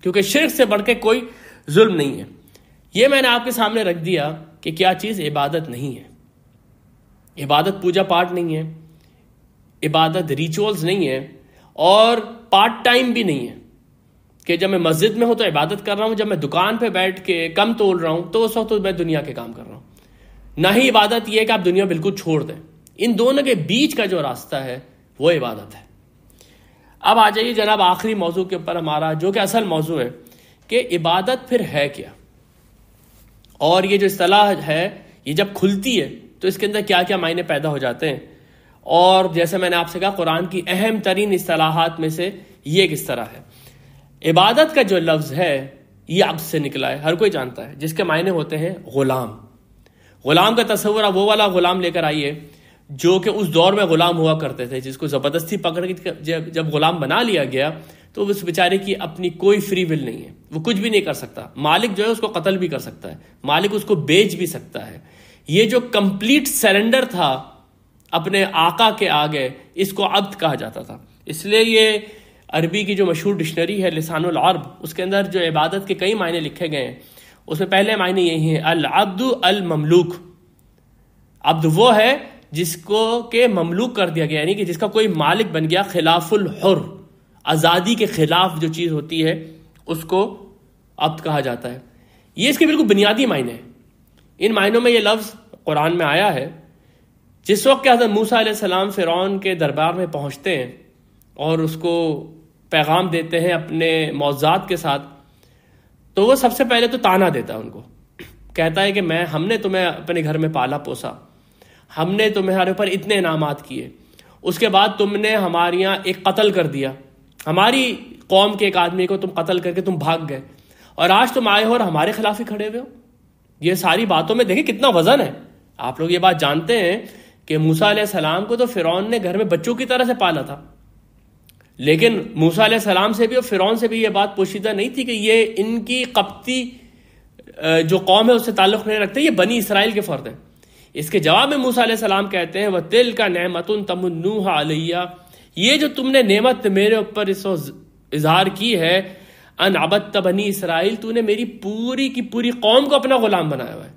کیونکہ شرک سے بڑھ کے کوئی ظلم نہیں ہے۔ یہ میں نے آپ کے سامنے رکھ دیا کہ کیا چیز عبادت نہیں ہے۔ عبادت پوجا پاٹ نہیں ہے، عبادت ریچولز نہیں ہے، اور پارٹ ٹائم بھی نہیں ہے کہ جب میں مسجد میں ہوں تو عبادت کر رہا ہوں، جب میں دکان پہ بیٹھ کے کم تول رہا ہوں تو اس وقت میں دنیا کے کام کر رہا ہوں۔ نہ ہی عبادت یہ کہ آپ دنیا بالکل چھوڑ دیں، ان دونوں کے بیچ کا جو راستہ ہے وہ عبادت ہے۔ اب آ جائیے جناب آخری موضوع کے اوپر ہمارا، جو کہ اصل موضوع ہے کہ عبادت پھر ہے کیا، اور یہ جو اصطلاح ہے یہ جب کھلتی ہے تو اس کے اندر کیا کیا معنی پیدا ہو جاتے ہیں، اور جیسے میں نے آپ سے کہا قرآن کی اہم ترین اصطلاحات میں سے یہ کس طرح ہے۔ عبادت کا جو لفظ ہے یہ عبد سے نکلا ہے، ہر کوئی جانتا ہے، جس کے معنی ہوتے ہیں غلام۔ غلام کا تصور آپ وہ والا غلام لے کر آئیے جو کہ اس دور میں غلام ہوا کرتے تھے، جس کو زبردستی پکڑ کے جب غلام بنا لیا گیا تو اس بیچارے کی اپنی کوئی فری ول نہیں ہے، وہ کچھ بھی نہیں کر سکتا، مالک جو ہے اس کو قتل بھی کر سکتا ہے، مالک اس کو بیچ بھی سکتا ہے۔ یہ جو کمپلیٹ سرنڈر تھا اپنے آقا کے آگے، اس کو عبد کہا جاتا تھا۔ اس لیے یہ عربی کی جو مشہور ڈکشنری ہے لسان العرب، اس کے اندر جو عبادت کے کئی معنی لکھے گئے ہیں، اس میں پہلے معنی یہی ہے العبد المملوک۔ عبد وہ ہے جس کو کہ مملوک کر دیا گیا، یعنی کہ جس کا کوئی مالک بن گیا، خلاف الحر، آزادی کے خلاف جو چیز ہوتی ہے اس کو عبد کہا جاتا ہے۔ یہ اس کے بالکل بنیادی معنی ہیں۔ ان معنوں میں یہ لفظ قرآن میں آیا ہے۔ جس وقت کہ حضرت موسیٰ علیہ السلام فرعون کے دربار میں پہنچتے ہیں اور اس کو پیغام دیتے ہیں اپنے معجزات کے ساتھ، تو وہ سب سے پہلے تو تانا دیتا ہے ان کو، کہتا ہے کہ ہم نے تمہیں اپنے گھر میں پالا پوسا، ہم نے تمہارے اوپر اتنے انعامات کیے، اس کے بعد تم نے ہمارے یہاں ایک قتل کر دیا، ہماری قوم کے ایک آدمی کو تم قتل کر کے تم بھاگ گئے، اور آج تم آئے ہو اور ہمارے خلاف ہی کھڑے ہوئے ہو۔ یہ ساری باتوں میں دیکھیں کتنا وزن ہے۔ آپ لوگ یہ بات جانتے ہیں کہ موسیٰ علیہ السلام کو تو فرعون نے گھر میں بچوں کی طرح سے پالا تھا، لیکن موسیٰ علیہ السلام سے بھی اور فرعون سے بھی یہ بات پوشیدہ نہیں تھی کہ یہ ان کی قبطی جو قوم ہے اس سے تعلق نہیں رکھتے، یہ بنی اسرائیل کے فرد ہیں۔ اس کے جواب میں موسیٰ علیہ السلام کہتے ہیں وَتِلْكَ نِعْمَةٌ تَمُنُّوهَا عَلَيَّ، یہ جو تم نے نعمت میرے اوپر اس وقت اظہار کی ہے، ان عبدت بنی اسرائیل، تو نے میری پوری کی پوری قوم کو اپنا غلام بنایا ہوا ہے۔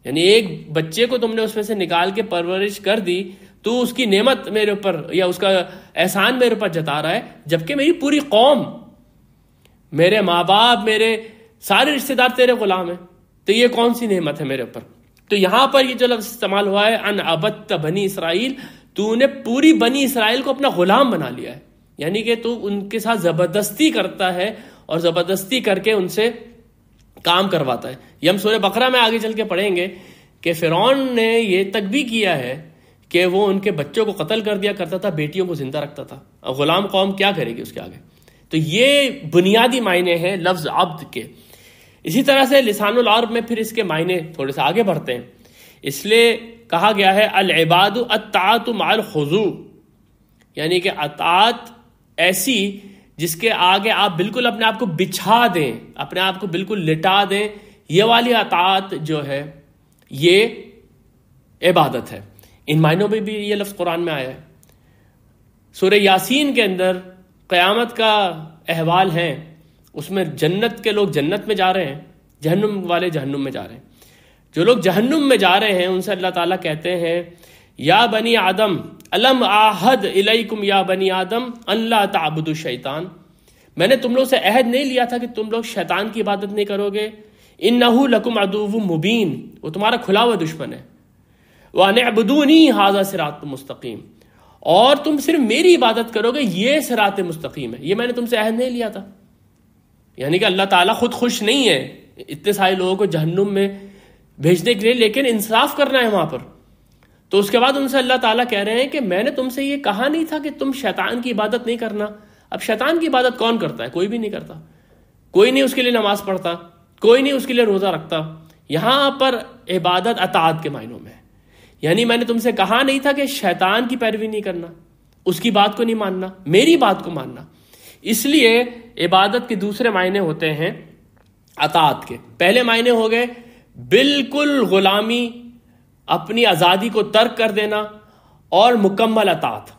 یعنی ایک بچے کو تم نے اس میں سے نکال کے پرورش کر دی، تو اس کی نعمت میرے اوپر یا اس کا احسان میرے اوپر جتا رہا ہے، جبکہ میری پوری قوم، میرے ماں باپ، میرے سارے رشتہ دار تیرے غلام ہیں، تو یہ کون سی نعمت ہے میرے اوپر؟ تو یہاں پر یہ جو لفظ استعمال ہوا ہے ان عبدت بنی اسرائیل، تو نے پوری بنی اسرائیل کو اپنا غلام بنا لیا ہے، یعنی کہ تو ان کے ساتھ زبردستی کرتا ہے اور زبردستی کر کے ان سے کام کرواتا ہے۔ یہ ہم سورہ بقرہ میں آگے چل کے پڑھیں گے کہ فرعون نے یہ تک بھی کیا ہے کہ وہ ان کے بچوں کو قتل کر دیا کرتا تھا، بیٹیوں کو زندہ رکھتا تھا، اور غلام قوم کیا کرے گی اس کے آگے؟ تو یہ بنیادی معنی ہیں لفظ عبد کے۔ اسی طرح سے لسان العرب میں پھر اس کے معنی تھوڑے سے آگے بڑھتے ہیں، اس لیے کہا گیا ہے العباد الطاعت مع الخضوع، یعنی کہ اطاعت ایسی جس کے آگے آپ بالکل اپنے آپ کو بچھا دیں، اپنے آپ کو بالکل لٹا دیں، یہ والی اطاعت جو ہے یہ عبادت ہے. ان معنوں میں بھی یہ لفظ قرآن میں آیا ہے. سورہ یاسین کے اندر قیامت کا احوال ہے، اس میں جنت کے لوگ جنت میں جا رہے ہیں، جہنم والے جہنم میں جا رہے ہیں. جو لوگ جہنم میں جا رہے ہیں ان سے اللہ تعالیٰ کہتے ہیں یا بنی آدم الم آہد الیکم یا بنی آدم ان لا تعبدوا الشیطان، میں نے تم لوگ سے عہد نہیں لیا تھا کہ تم لوگ شیطان کی عبادت نہیں کرو گے؟ انہ لکم عدو مبین، وہ تمہارا کھلا ہوا دشمن ہے. وان اعبدونی ھذا صراط مستقیم، اور تم صرف میری عبادت کرو گے، یہ صراط مستقیم ہے. یہ میں نے تم سے عہد نہیں لیا تھا. یعنی کہ اللہ تعالیٰ خود خوش نہیں ہے اتنے سارے لوگوں کو جہنم میں بھیجنے کے لیے، لیکن انصاف کرنا ہے وہاں پر. تو اس کے بعد ان سے اللہ تعالیٰ کہہ رہے ہیں کہ میں نے تم سے یہ کہا نہیں تھا کہ تم شیطان کی عبادت نہیں کرنا. اب شیطان کی عبادت کون کرتا ہے؟ کوئی بھی نہیں کرتا. کوئی نہیں اس کے لیے نماز پڑھتا، کوئی نہیں اس کے لیے روزہ رکھتا. یہاں پر عبادت اطاعت کے معنوں میں ہے. یعنی میں نے تم سے کہا نہیں تھا کہ شیطان کی پیروی نہیں کرنا، اس کی بات کو نہیں ماننا، میری بات کو ماننا. اس لیے عبادت کے دوسرے معنی ہوتے ہیں اطاعت کے. پہلے معنی ہو گئے بالکل غلامی، اپنی آزادی کو ترک کر دینا اور مکمل اطاعت.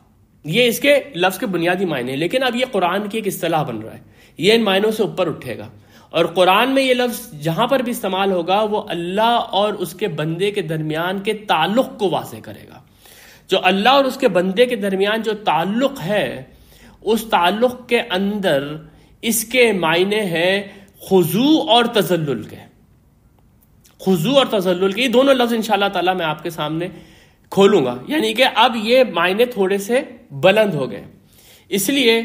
یہ اس کے لفظ کے بنیادی معنی ہیں. لیکن اب یہ قرآن کی ایک اصطلاح بن رہا ہے، یہ ان معنوں سے اوپر اٹھے گا. اور قرآن میں یہ لفظ جہاں پر بھی استعمال ہوگا وہ اللہ اور اس کے بندے کے درمیان کے تعلق کو واضح کرے گا. جو اللہ اور اس کے بندے کے درمیان جو تعلق ہے، اس تعلق کے اندر اس کے معنی ہے خضوع اور تذلل کے. خضوع اور تذلل کے یہ دونوں لفظ انشاءاللہ تعالی میں آپ کے سامنے کھولوں گا. یعنی کہ اب یہ معنی تھوڑے سے بلند ہو گئے. اس لیے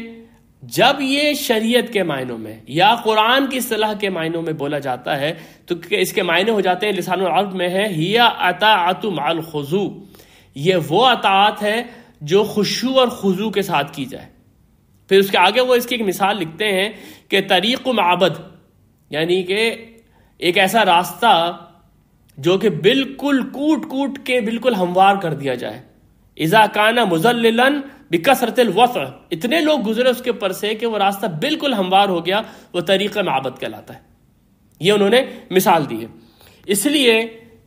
جب یہ شریعت کے معنوں میں یا قرآن کی اصطلاح کے معنوں میں بولا جاتا ہے تو اس کے معنی ہو جاتے ہیں لسان العرب میں ہے ہی اطاعت مع الخضوع، یہ وہ اطاعت ہے جو خشوع اور خضوع کے ساتھ کی جائے. پھر اس کے آگے وہ اس کی ایک مثال لکھتے ہیں کہ طریق معبد، یعنی کہ ایک ایسا راستہ جو کہ بالکل کوٹ کوٹ کے بالکل ہموار کر دیا جائے. اذا کان مذللا بکثرت الوسع، اتنے لوگ گزرے اس کے اوپر سے کہ وہ راستہ بالکل ہموار ہو گیا، وہ طریق معبد کہلاتا ہے. یہ انہوں نے مثال دی ہے. اس لیے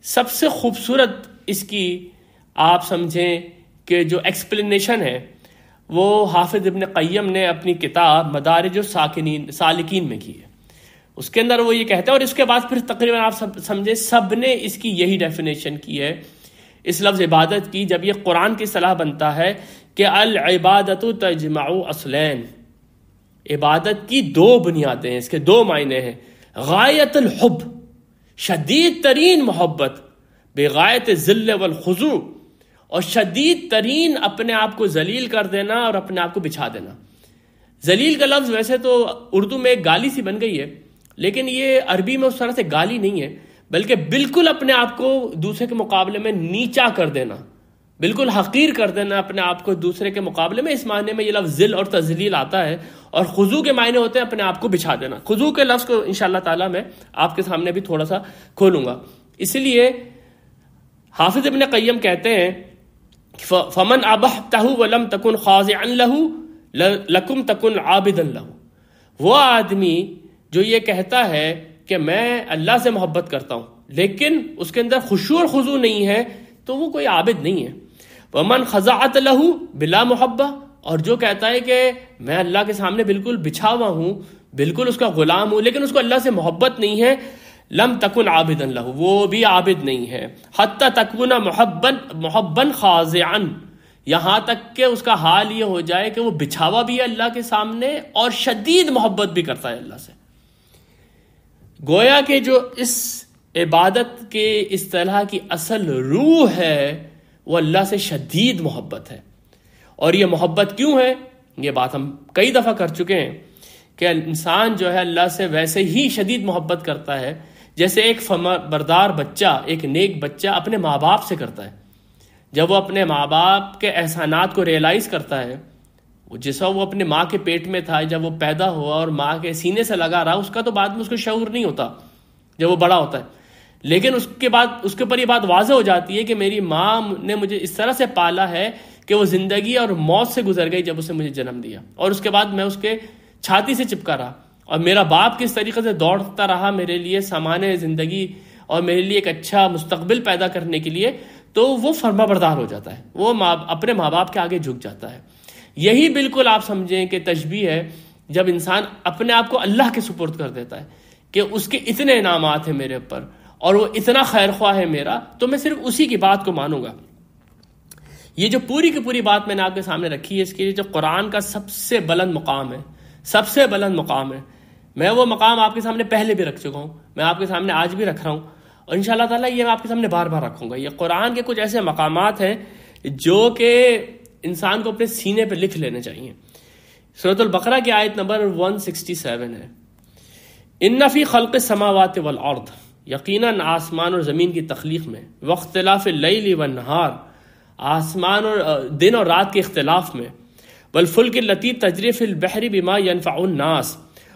سب سے خوبصورت اس کی آپ سمجھیں کہ جو ایکسپلینیشن ہے وہ حافظ ابن قیم نے اپنی کتاب مدارج السالکین میں کی ہے. اس کے اندر وہ یہ کہتے ہیں، اور اس کے بعد پھر تقریباً آپ سمجھے سب نے اس کی یہی ڈیفینیشن کی ہے اس لفظ عبادت کی، جب یہ قرآن کی صلاح بنتا ہے کہ العبادت تجمع اصلین، عبادت کی دو بنیادیں ہیں، اس کے دو معنی ہیں. غایت الحب، شدید ترین محبت، بغایت الذل والخضوع، اور شدید ترین اپنے آپ کو ذلیل کر دینا اور اپنے آپ کو بچھا دینا. ذلیل کا لفظ ویسے تو اردو میں ایک گالی سی بن گئی ہے، لیکن یہ عربی میں اس طرح سے گالی نہیں ہے، بلکہ بالکل اپنے آپ کو دوسرے کے مقابلے میں نیچا کر دینا، بالکل حقیر کر دینا اپنے آپ کو دوسرے کے مقابلے میں. اس معنی میں یہ لفظ ذل اور تذلیل آتا ہے. اور خضوع کے معنی ہوتے ہیں اپنے آپ کو بچھا دینا. خضوع کے لفظ کو انشاءاللہ تعالی میں آپ کے سامنے بھی تھوڑا سا کھولوں گا. اس لیے حافظ ابن قیم کہتے ہیں فمن ابحتہ ولم تکن خاضعا لہ لکم تکن عابدا لہ، وہ آدمی جو یہ کہتا ہے کہ میں اللہ سے محبت کرتا ہوں لیکن اس کے اندر خشوع اور خضوع نہیں ہے تو وہ کوئی عابد نہیں ہے. ومن خضعت لہ بلا محبہ، اور جو کہتا ہے کہ میں اللہ کے سامنے بالکل بچھا ہوا ہوں، بالکل اس کا غلام ہوں، لیکن اس کو اللہ سے محبت نہیں ہے، لم تکن عابدا لہ، وہ بھی عابد نہیں ہے. حتی تکون محبا خاضعا، یہاں تک کہ اس کا حال یہ ہو جائے کہ وہ بچھاوا بھی ہے اللہ کے سامنے اور شدید محبت بھی کرتا ہے اللہ سے. گویا کہ جو اس عبادت کے اصطلاح کی اصل روح ہے وہ اللہ سے شدید محبت ہے. اور یہ محبت کیوں ہے؟ یہ بات ہم کئی دفعہ کر چکے ہیں کہ انسان جو ہے اللہ سے ویسے ہی شدید محبت کرتا ہے جیسے ایک بردار بچہ، ایک نیک بچہ اپنے ماں باپ سے کرتا ہے. جب وہ اپنے ماں باپ کے احسانات کو ریئلائز کرتا ہے، جیسا وہ اپنے ماں کے پیٹ میں تھا، جب وہ پیدا ہوا اور ماں کے سینے سے لگا رہا، اس کا تو بعد میں اس کو شعور نہیں ہوتا جب وہ بڑا ہوتا ہے. لیکن اس کے اوپر یہ بات واضح ہو جاتی ہے کہ میری ماں نے مجھے اس طرح سے پالا ہے کہ وہ زندگی اور موت سے گزر گئی جب اسے مجھے جنم دیا، اور اس کے بعد میں اس کے چھاتی سے چپکا رہا، اور میرا باپ کس طریقے سے دوڑتا رہا میرے لیے سامان زندگی اور میرے لیے ایک اچھا مستقبل پیدا کرنے کے لیے. تو وہ فرما بردار ہو جاتا ہے، وہ اپنے ماں باپ کے آگے جھک جاتا ہے۔ یہی بالکل آپ سمجھیں کہ تشبیہ ہے جب انسان اپنے آپ کو اللہ کے سپرد کر دیتا ہے کہ اس کے اتنے انعامات ہیں میرے اوپر اور وہ اتنا خیر خواہ ہے میرا، تو میں صرف اسی کی بات کو مانوں گا۔ یہ جو پوری کی پوری بات میں نے آپ کے سامنے رکھی ہے، اس کے لیے جو قرآن کا سب سے بلند مقام ہے، سب سے بلند مقام ہے، میں وہ مقام آپ کے سامنے پہلے بھی رکھ چکا ہوں، میں آپ کے سامنے آج بھی رکھ رہا ہوں، اور انشاءاللہ تعالیٰ یہ میں آپ کے سامنے بار بار رکھوں گا۔ یہ قرآن کے کچھ ایسے مقامات ہیں جو کہ انسان کو اپنے سینے پہ لکھ لینے چاہیے۔ سورۃ البقرہ کی آیت نمبر 167 ہے، ان فی خلق السماوات والارض، یقیناً آسمان اور زمین کی تخلیق میں، واختلاف اللیل والنہار، آسمان اور دن اور رات کے اختلاف میں، والفلک التی تجری فی البحر بما ینفع الناس،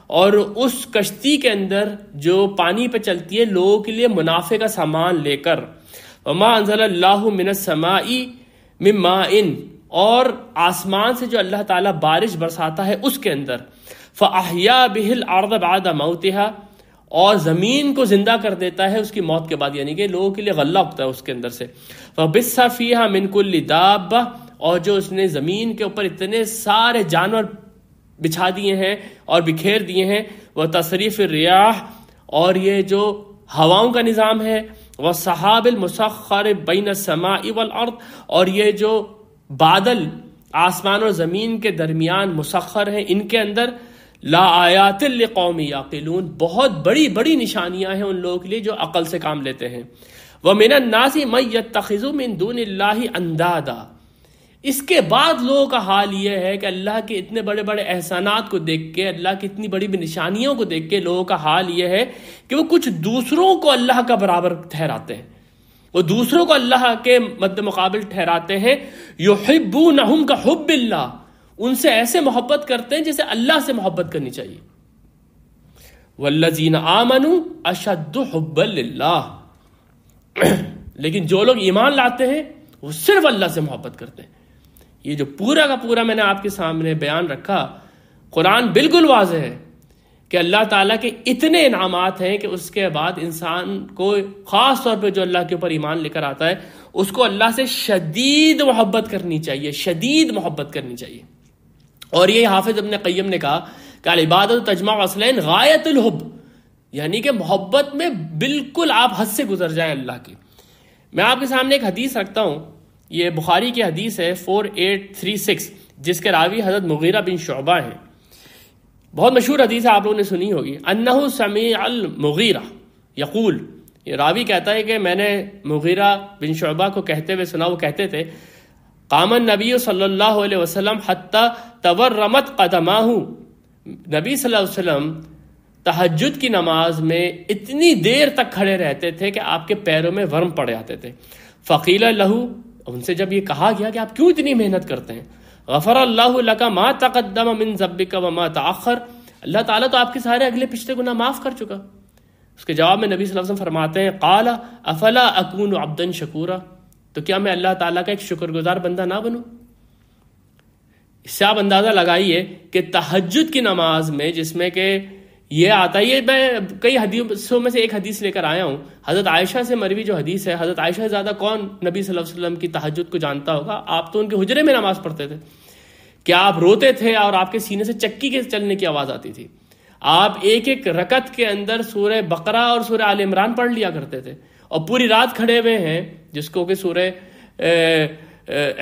اور اس کشتی کے اندر جو پانی پہ چلتی ہے لوگوں کے لیے منافع کا سامان لے کر، وما انزل اللہ من السماء من ماء، اور آسمان سے جو اللہ تعالیٰ بارش برساتا ہے اس کے اندر، فاحیا بہ الارض بعد موتها، اور زمین کو زندہ کر دیتا ہے اس کی موت کے بعد، یعنی کہ لوگوں کے لیے غلہ اگتا ہے اس کے اندر سے، فبث فیہا من کل دابہ، اور جو اس نے زمین کے اوپر اتنے سارے جانور بچھا دیے ہیں اور بکھیر دیے ہیں، وہ تصریف الریاح، اور یہ جو ہواؤں کا نظام ہے، وہ سحاب المسخر بین السماء والارض، اور یہ جو بادل آسمان اور زمین کے درمیان مسخر ہیں، ان کے اندر لا آیات لقوم یعقلون، بہت بڑی بڑی نشانیاں ہیں ان لوگوں کے لیے جو عقل سے کام لیتے ہیں۔ وَمِنَ النَّاسِ مَن يَتَّخِذُ مِن دُونِ اللَّهِ أَندَادًا، اس کے بعد لوگوں کا حال یہ ہے کہ اللہ کے اتنے بڑے بڑے احسانات کو دیکھ کے، اللہ کی اتنی بڑی بڑی نشانیوں کو دیکھ کے لوگوں کا حال یہ ہے کہ وہ کچھ دوسروں کو اللہ کا برابر ٹھہراتے ہیں، وہ دوسروں کو اللہ کے مد مقابل ٹھہراتے ہیں۔ یحبونہم کحب اللہ، ان سے ایسے محبت کرتے ہیں جیسے اللہ سے محبت کرنی چاہیے۔ والذین آمنوا اشد حبا للہ، لیکن جو لوگ ایمان لاتے ہیں وہ صرف اللہ سے محبت کرتے ہیں۔ یہ جو پورا کا پورا میں نے آپ کے سامنے بیان رکھا، قرآن بالکل واضح ہے کہ اللہ تعالیٰ کے اتنے انعامات ہیں کہ اس کے بعد انسان کو خاص طور پہ جو اللہ کے اوپر ایمان لے کر آتا ہے اس کو اللہ سے شدید محبت کرنی چاہیے، شدید محبت کرنی چاہیے۔ اور یہ حافظ ابن قیم نے کہا کہ العبادت تجمع اصلین غایت الحب، یعنی کہ محبت میں بالکل آپ حد سے گزر جائیں اللہ کی۔ میں آپ کے سامنے ایک حدیث رکھتا ہوں، یہ بخاری کی حدیث ہے 4836، جس کے راوی حضرت مغیرہ بن شعبہ ہیں، بہت مشہور حدیث ہے، آپ لوگوں نے سنی ہوگی۔ انہ سمع المغیرہ یقول، یہ راوی کہتا ہے کہ میں نے مغیرہ بن شعبہ کو کہتے ہوئے سنا، وہ کہتے تھے قام النبی صلی اللہ علیہ وسلم حتی تورمت قدماہ، نبی صلی اللہ علیہ وسلم تہجد کی نماز میں اتنی دیر تک کھڑے رہتے تھے کہ آپ کے پیروں میں ورم پڑ جاتے تھے۔ فقیل لہ، ان سے جب یہ کہا گیا کہ آپ کیوں اتنی محنت کرتے ہیں، غفر اللہ لک ما تقدم من ذنبک وما تأخر، اللہ تعالیٰ تو آپ کے سارے اگلے پچھلے گناہ معاف کر چکا۔ اس کے جواب میں نبی صلی اللہ علیہ وسلم فرماتے ہیں قال افلا اکون عبدا شکورا، تو کیا میں اللہ تعالیٰ کا ایک شکر گزار بندہ نہ بنوں؟ اس سے آپ اندازہ لگائیے کہ تہجد کی نماز میں، جس میں کہ یہ آتا ہے، یہ میں کئی حدیثوں میں سے ایک حدیث لے کر آیا ہوں، حضرت عائشہ سے مروی جو حدیث ہے، حضرت عائشہ سے زیادہ کون نبی صلی اللہ علیہ وسلم کی تہجد کو جانتا ہوگا؟ آپ تو ان کے حجرے میں نماز پڑھتے تھے، کہ آپ روتے تھے اور آپ کے سینے سے چکی کے چلنے کی آواز آتی تھی، آپ ایک ایک رکعت کے اندر سورہ بقرہ اور سورہ آل عمران پڑھ لیا کرتے تھے، اور پوری رات کھڑے ہوئے ہیں، جس کو کہ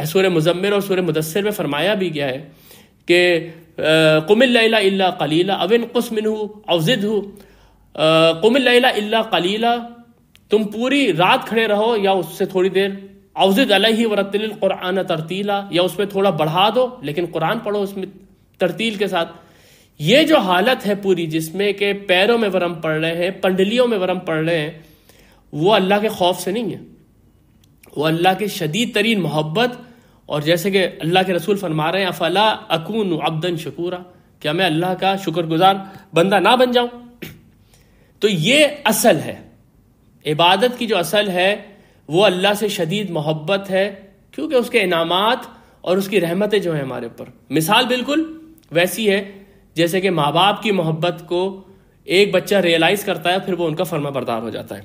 سورہ مزمل اور سورہ مدثر میں فرمایا بھی گیا ہے کہ قم اللیل الا قلیلا او انقص منہ او زدہ، قم اللیل الا قلیلا، تم پوری رات کھڑے رہو یا اس سے تھوڑی دیر، او زد علیہ ورتل القرآن ترتیلا، یا اس میں تھوڑا بڑھا دو لیکن قرآن پڑھو اس میں ترتیل کے ساتھ۔ یہ جو حالت ہے پوری، جس میں کہ پیروں میں ورم پڑ رہے ہیں، پنڈلیوں میں ورم پڑ رہے ہیں، وہ اللہ کے خوف سے نہیں ہے، وہ اللہ کے شدید ترین محبت، اور جیسے کہ اللہ کے رسول فرما رہے ہیں افلا اکون عبدا شکورا، کیا میں اللہ کا شکر گزار بندہ نہ بن جاؤں؟ تو یہ اصل ہے عبادت کی، جو اصل ہے وہ اللہ سے شدید محبت ہے، کیونکہ اس کے انعامات اور اس کی رحمتیں جو ہیں ہمارے اوپر، مثال بالکل ویسی ہے جیسے کہ ماں باپ کی محبت کو ایک بچہ ریئلائز کرتا ہے، پھر وہ ان کا فرما بردار ہو جاتا ہے۔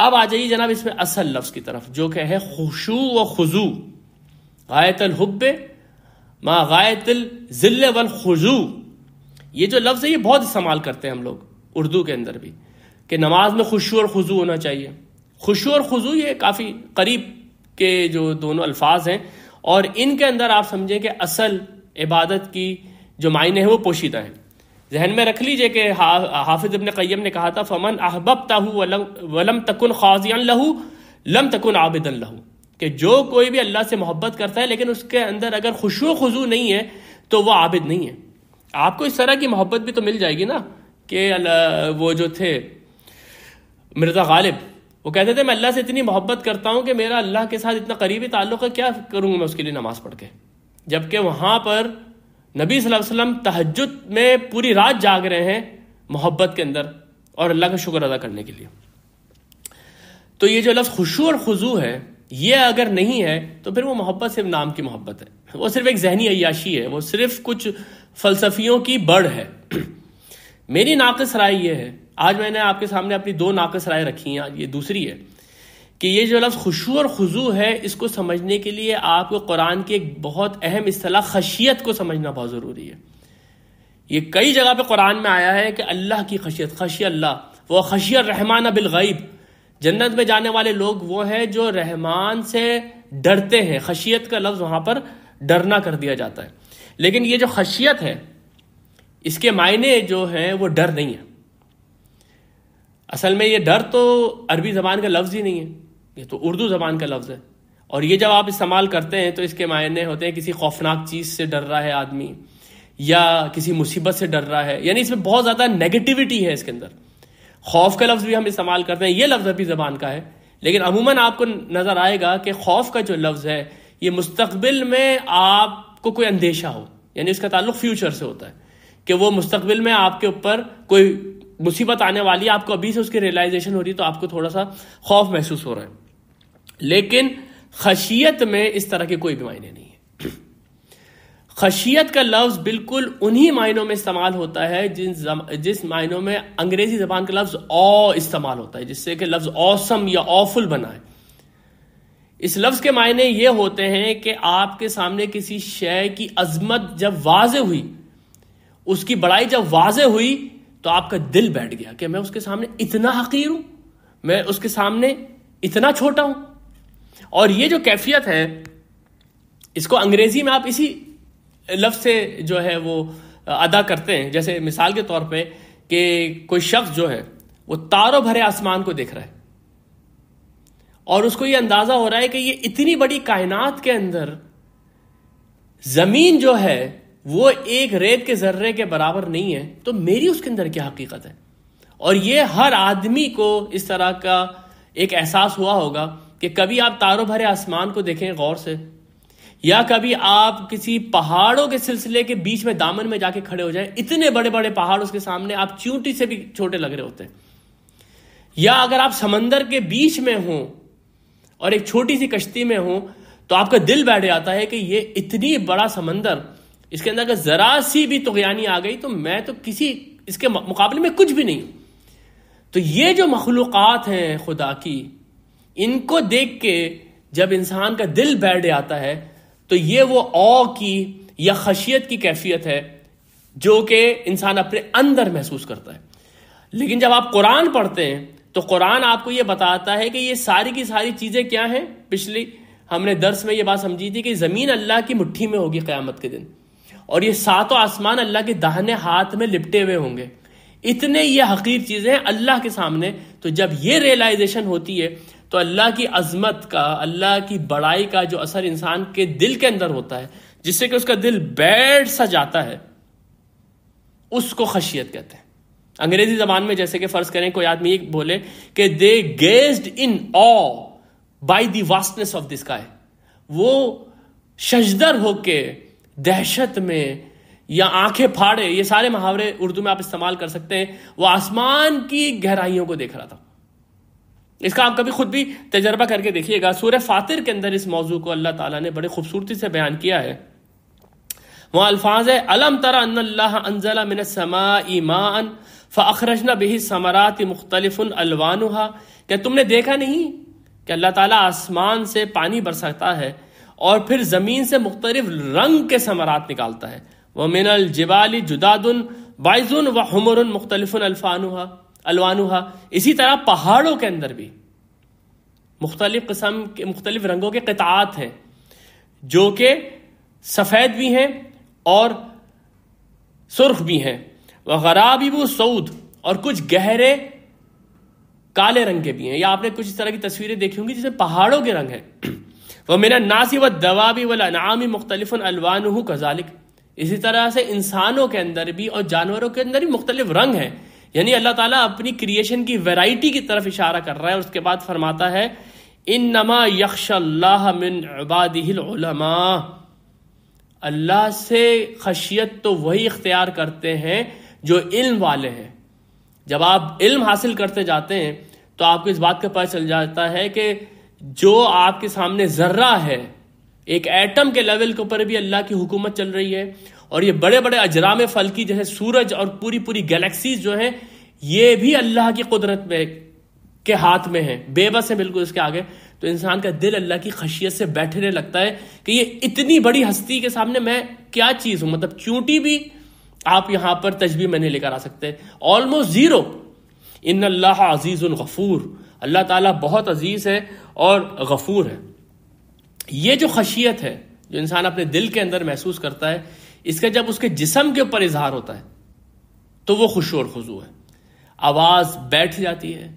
اب آ جائیے جناب اس میں اصل لفظ کی طرف جو کہ ہے خشوع و خضوع. غایت الحب ما غایت الذل والخضوع. یہ جو لفظ ہے یہ بہت استعمال کرتے ہیں ہم لوگ اردو کے اندر بھی کہ نماز میں خشوع اور خضوع ہونا چاہیے. خشوع اور خضوع یہ کافی قریب کے جو دونوں الفاظ ہیں اور ان کے اندر آپ سمجھیں کہ اصل عبادت کی جو معنی ہے وہ پوشیدہ ہیں. ذہن میں رکھ لیجئے کہ حافظ ابن قیم نے کہا تھا فمن احببتہ ولم تکن خاضعا لہ لم تکن عابدا لہ، کہ جو کوئی بھی اللہ سے محبت کرتا ہے لیکن اس کے اندر اگر خشوع و خضوع نہیں ہے تو وہ عابد نہیں ہے. آپ کو اس طرح کی محبت بھی تو مل جائے گی نا کہ وہ جو تھے مرزا غالب وہ کہتے تھے میں اللہ سے اتنی محبت کرتا ہوں کہ میرا اللہ کے ساتھ اتنا قریبی تعلق ہے، کیا کروں گا میں اس کے لیے نماز پڑھ کے. جبکہ وہاں پر نبی صلی اللہ علیہ وسلم تہجد میں پوری رات جاگ رہے ہیں محبت کے اندر اور اللہ کا شکر ادا کرنے کے لیے. تو یہ جو لفظ خشوع اور خضوع ہے یہ اگر نہیں ہے تو پھر وہ محبت صرف نام کی محبت ہے، وہ صرف ایک ذہنی عیاشی ہے، وہ صرف کچھ فلسفیوں کی بڑھ ہے. میری ناقص رائے یہ ہے، آج میں نے آپ کے سامنے اپنی 2 ناقص رائے رکھی ہیں، یہ دوسری ہے کہ یہ جو لفظ خشوع اور خضوع ہے اس کو سمجھنے کے لیے آپ کو قرآن کی ایک بہت اہم اصطلاح خشیت کو سمجھنا بہت ضروری ہے. یہ کئی جگہ پہ قرآن میں آیا ہے کہ اللہ کی خشیت، خشی اللہ، وہ خشی الرحمن بالغیب. جنت میں جانے والے لوگ وہ ہیں جو رحمان سے ڈرتے ہیں. خشیت کا لفظ وہاں پر ڈرنا کر دیا جاتا ہے، لیکن یہ جو خشیت ہے اس کے معنی جو ہیں وہ ڈر نہیں ہے. اصل میں یہ ڈر تو عربی زبان کا لفظ ہی نہیں ہے، یہ تو اردو زبان کا لفظ ہے. اور یہ جب آپ استعمال کرتے ہیں تو اس کے معنی ہوتے ہیں کسی خوفناک چیز سے ڈر رہا ہے آدمی یا کسی مصیبت سے ڈر رہا ہے، یعنی اس میں بہت زیادہ نیگیٹیوٹی ہے اس کے اندر. خوف کا لفظ بھی ہم استعمال کرتے ہیں، یہ لفظ عربی زبان کا ہے، لیکن عموماً آپ کو نظر آئے گا کہ خوف کا جو لفظ ہے یہ مستقبل میں آپ کو کوئی اندیشہ ہو، یعنی اس کا تعلق فیوچر سے ہوتا ہے کہ وہ مستقبل میں آپ کے اوپر کوئی مصیبت آنے والی ہے، آپ کو ابھی سے اس کی ریئلائزیشن ہو رہی ہے تو آپ کو تھوڑا سا خوف محسوس ہو رہا ہے. لیکن خشیت میں اس طرح کے کوئی بھی معنی نہیں ہے. خشیت کا لفظ بالکل انہی معنوں میں استعمال ہوتا ہے جس معنوں میں انگریزی زبان کا لفظ او استعمال ہوتا ہے، جس سے کہ لفظ اوسم یا اوفل بنا ہے. اس لفظ کے معنی یہ ہوتے ہیں کہ آپ کے سامنے کسی شے کی عظمت جب واضح ہوئی، اس کی بڑائی جب واضح ہوئی تو آپ کا دل بیٹھ گیا کہ میں اس کے سامنے اتنا حقیر ہوں، میں اس کے سامنے اتنا چھوٹا ہوں. اور یہ جو کیفیت ہے اس کو انگریزی میں آپ اسی لفظ سے جو ہے وہ ادا کرتے ہیں. جیسے مثال کے طور پہ کہ کوئی شخص جو ہے وہ تاروں بھرے آسمان کو دیکھ رہا ہے اور اس کو یہ اندازہ ہو رہا ہے کہ یہ اتنی بڑی کائنات کے اندر زمین جو ہے وہ ایک ریت کے ذرے کے برابر نہیں ہے، تو میری اس کے اندر کیا حقیقت ہے. اور یہ ہر آدمی کو اس طرح کا ایک احساس ہوا ہوگا کہ کبھی آپ تاروں بھرے آسمان کو دیکھیں غور سے، یا کبھی آپ کسی پہاڑوں کے سلسلے کے بیچ میں دامن میں جا کے کھڑے ہو جائیں، اتنے بڑے بڑے پہاڑ اس کے سامنے آپ چیونٹی سے بھی چھوٹے لگ رہے ہوتے ہیں. یا اگر آپ سمندر کے بیچ میں ہوں اور ایک چھوٹی سی کشتی میں ہوں تو آپ کا دل بیٹھ جاتا ہے کہ یہ اتنی بڑا سمندر، اس کے اندر اگر ذرا سی بھی طغیانی آ گئی تو میں تو اس کے مقابلے میں کچھ بھی نہیں ہوں. تو یہ جو مخلوقات ہیں خدا کی، ان کو دیکھ کے جب انسان کا دل بیٹھ جاتا ہے تو یہ وہ او کی یا خشیت کی کیفیت ہے جو کہ انسان اپنے اندر محسوس کرتا ہے. لیکن جب آپ قرآن پڑھتے ہیں تو قرآن آپ کو یہ بتاتا ہے کہ یہ ساری کی ساری چیزیں کیا ہیں. پچھلی ہم نے درس میں یہ بات سمجھی تھی کہ زمین اللہ کی مٹھی میں ہوگی قیامت کے دن، اور یہ 7 آسمان اللہ کے داہنے ہاتھ میں لپٹے ہوئے ہوں گے. اتنے یہ حقیر چیزیں ہیں اللہ کے سامنے. تو جب یہ ریئلائزیشن ہوتی ہے تو اللہ کی عظمت کا، اللہ کی بڑائی کا جو اثر انسان کے دل کے اندر ہوتا ہے، جس سے کہ اس کا دل بیٹھ سا جاتا ہے، اس کو خشیت کہتے ہیں. انگریزی زبان میں جیسے کہ فرض کریں کوئی آدمی یہ بولے کہ they gazed in awe by the vastness of the sky, وہ ششدر ہو کے دہشت میں یا آنکھیں پھاڑے، یہ سارے محاورے اردو میں آپ استعمال کر سکتے ہیں، وہ آسمان کی گہرائیوں کو دیکھ رہا تھا. اس کا آپ کبھی خود بھی تجربہ کر کے دیکھیے گا. سورہ فاطر کے اندر اس موضوع کو اللہ تعالیٰ نے بڑے خوبصورتی سے بیان کیا ہے. وہاں الفاظ ہے الم تر ان اللہ انزل من السماء ماء فاخرجنا به ثمرات مختلف الوانها، کہ تم نے دیکھا نہیں کہ اللہ تعالیٰ آسمان سے پانی برساتا ہے اور پھر زمین سے مختلف رنگ کے ثمرات نکالتا ہے. وَمِنَ الْجِبَالِ جُدَادٌ بَيْضٌ وَحُمُرٌ مُخْتَلِفٌ أَلْوَانُهَا. اسی طرح پہاڑوں کے اندر بھی مختلف قسم کے مختلف رنگوں کے قطعات ہیں جو کہ سفید بھی ہیں اور سرخ بھی ہیں. وَغَرَابِبُ سَوْدٌ اور کچھ گہرے کالے رنگ کے بھی ہیں. یا آپ نے کچھ اس طرح کی تصویریں دیکھی ہوں گی جس میں پہاڑوں کے رنگ ہیں. وَمِنَ النَّاسِ وَالدَّوَابِ وَالْأَنْعَامِ مُخْتَلِفٌ أَلْوَانُهُ كَذَلِكَ. اسی طرح سے انسانوں کے اندر بھی اور جانوروں کے اندر بھی مختلف رنگ ہیں. یعنی اللہ تعالیٰ اپنی کریشن کی ویرائٹی کی طرف اشارہ کر رہا ہے. اور اس کے بعد فرماتا ہے انما یخشى اللہ من عباده العلماء. اللہ سے خشیت تو وہی اختیار کرتے ہیں جو علم والے ہیں. جب آپ علم حاصل کرتے جاتے ہیں تو آپ کو اس بات کا پتہ چل جاتا ہے کہ جو آپ کے سامنے ذرہ ہے، ایک ایٹم کے لیول کے اوپر بھی اللہ کی حکومت چل رہی ہے. اور یہ بڑے بڑے اجرام فلکی جیسے سورج اور پوری گیلیکسیز جو ہیں یہ بھی اللہ کی قدرت میں کے ہاتھ میں ہیں، بے بس ہے بالکل اس کے آگے. تو انسان کا دل اللہ کی خشیت سے بیٹھنے لگتا ہے کہ یہ اتنی بڑی ہستی کے سامنے میں کیا چیز ہوں. مطلب چونٹی بھی آپ یہاں پر تشبیہ میں نہیں لے کر آ سکتے، آلموسٹ زیرو. ان اللہ عزیز غفور. اللہ تعالیٰ بہت عزیز ہے اور غفور ہے. یہ جو خشیت ہے جو انسان اپنے دل کے اندر محسوس کرتا ہے، اس کا جب اس کے جسم کے اوپر اظہار ہوتا ہے تو وہ خشوع اور خضوع ہے. آواز بیٹھ جاتی ہے،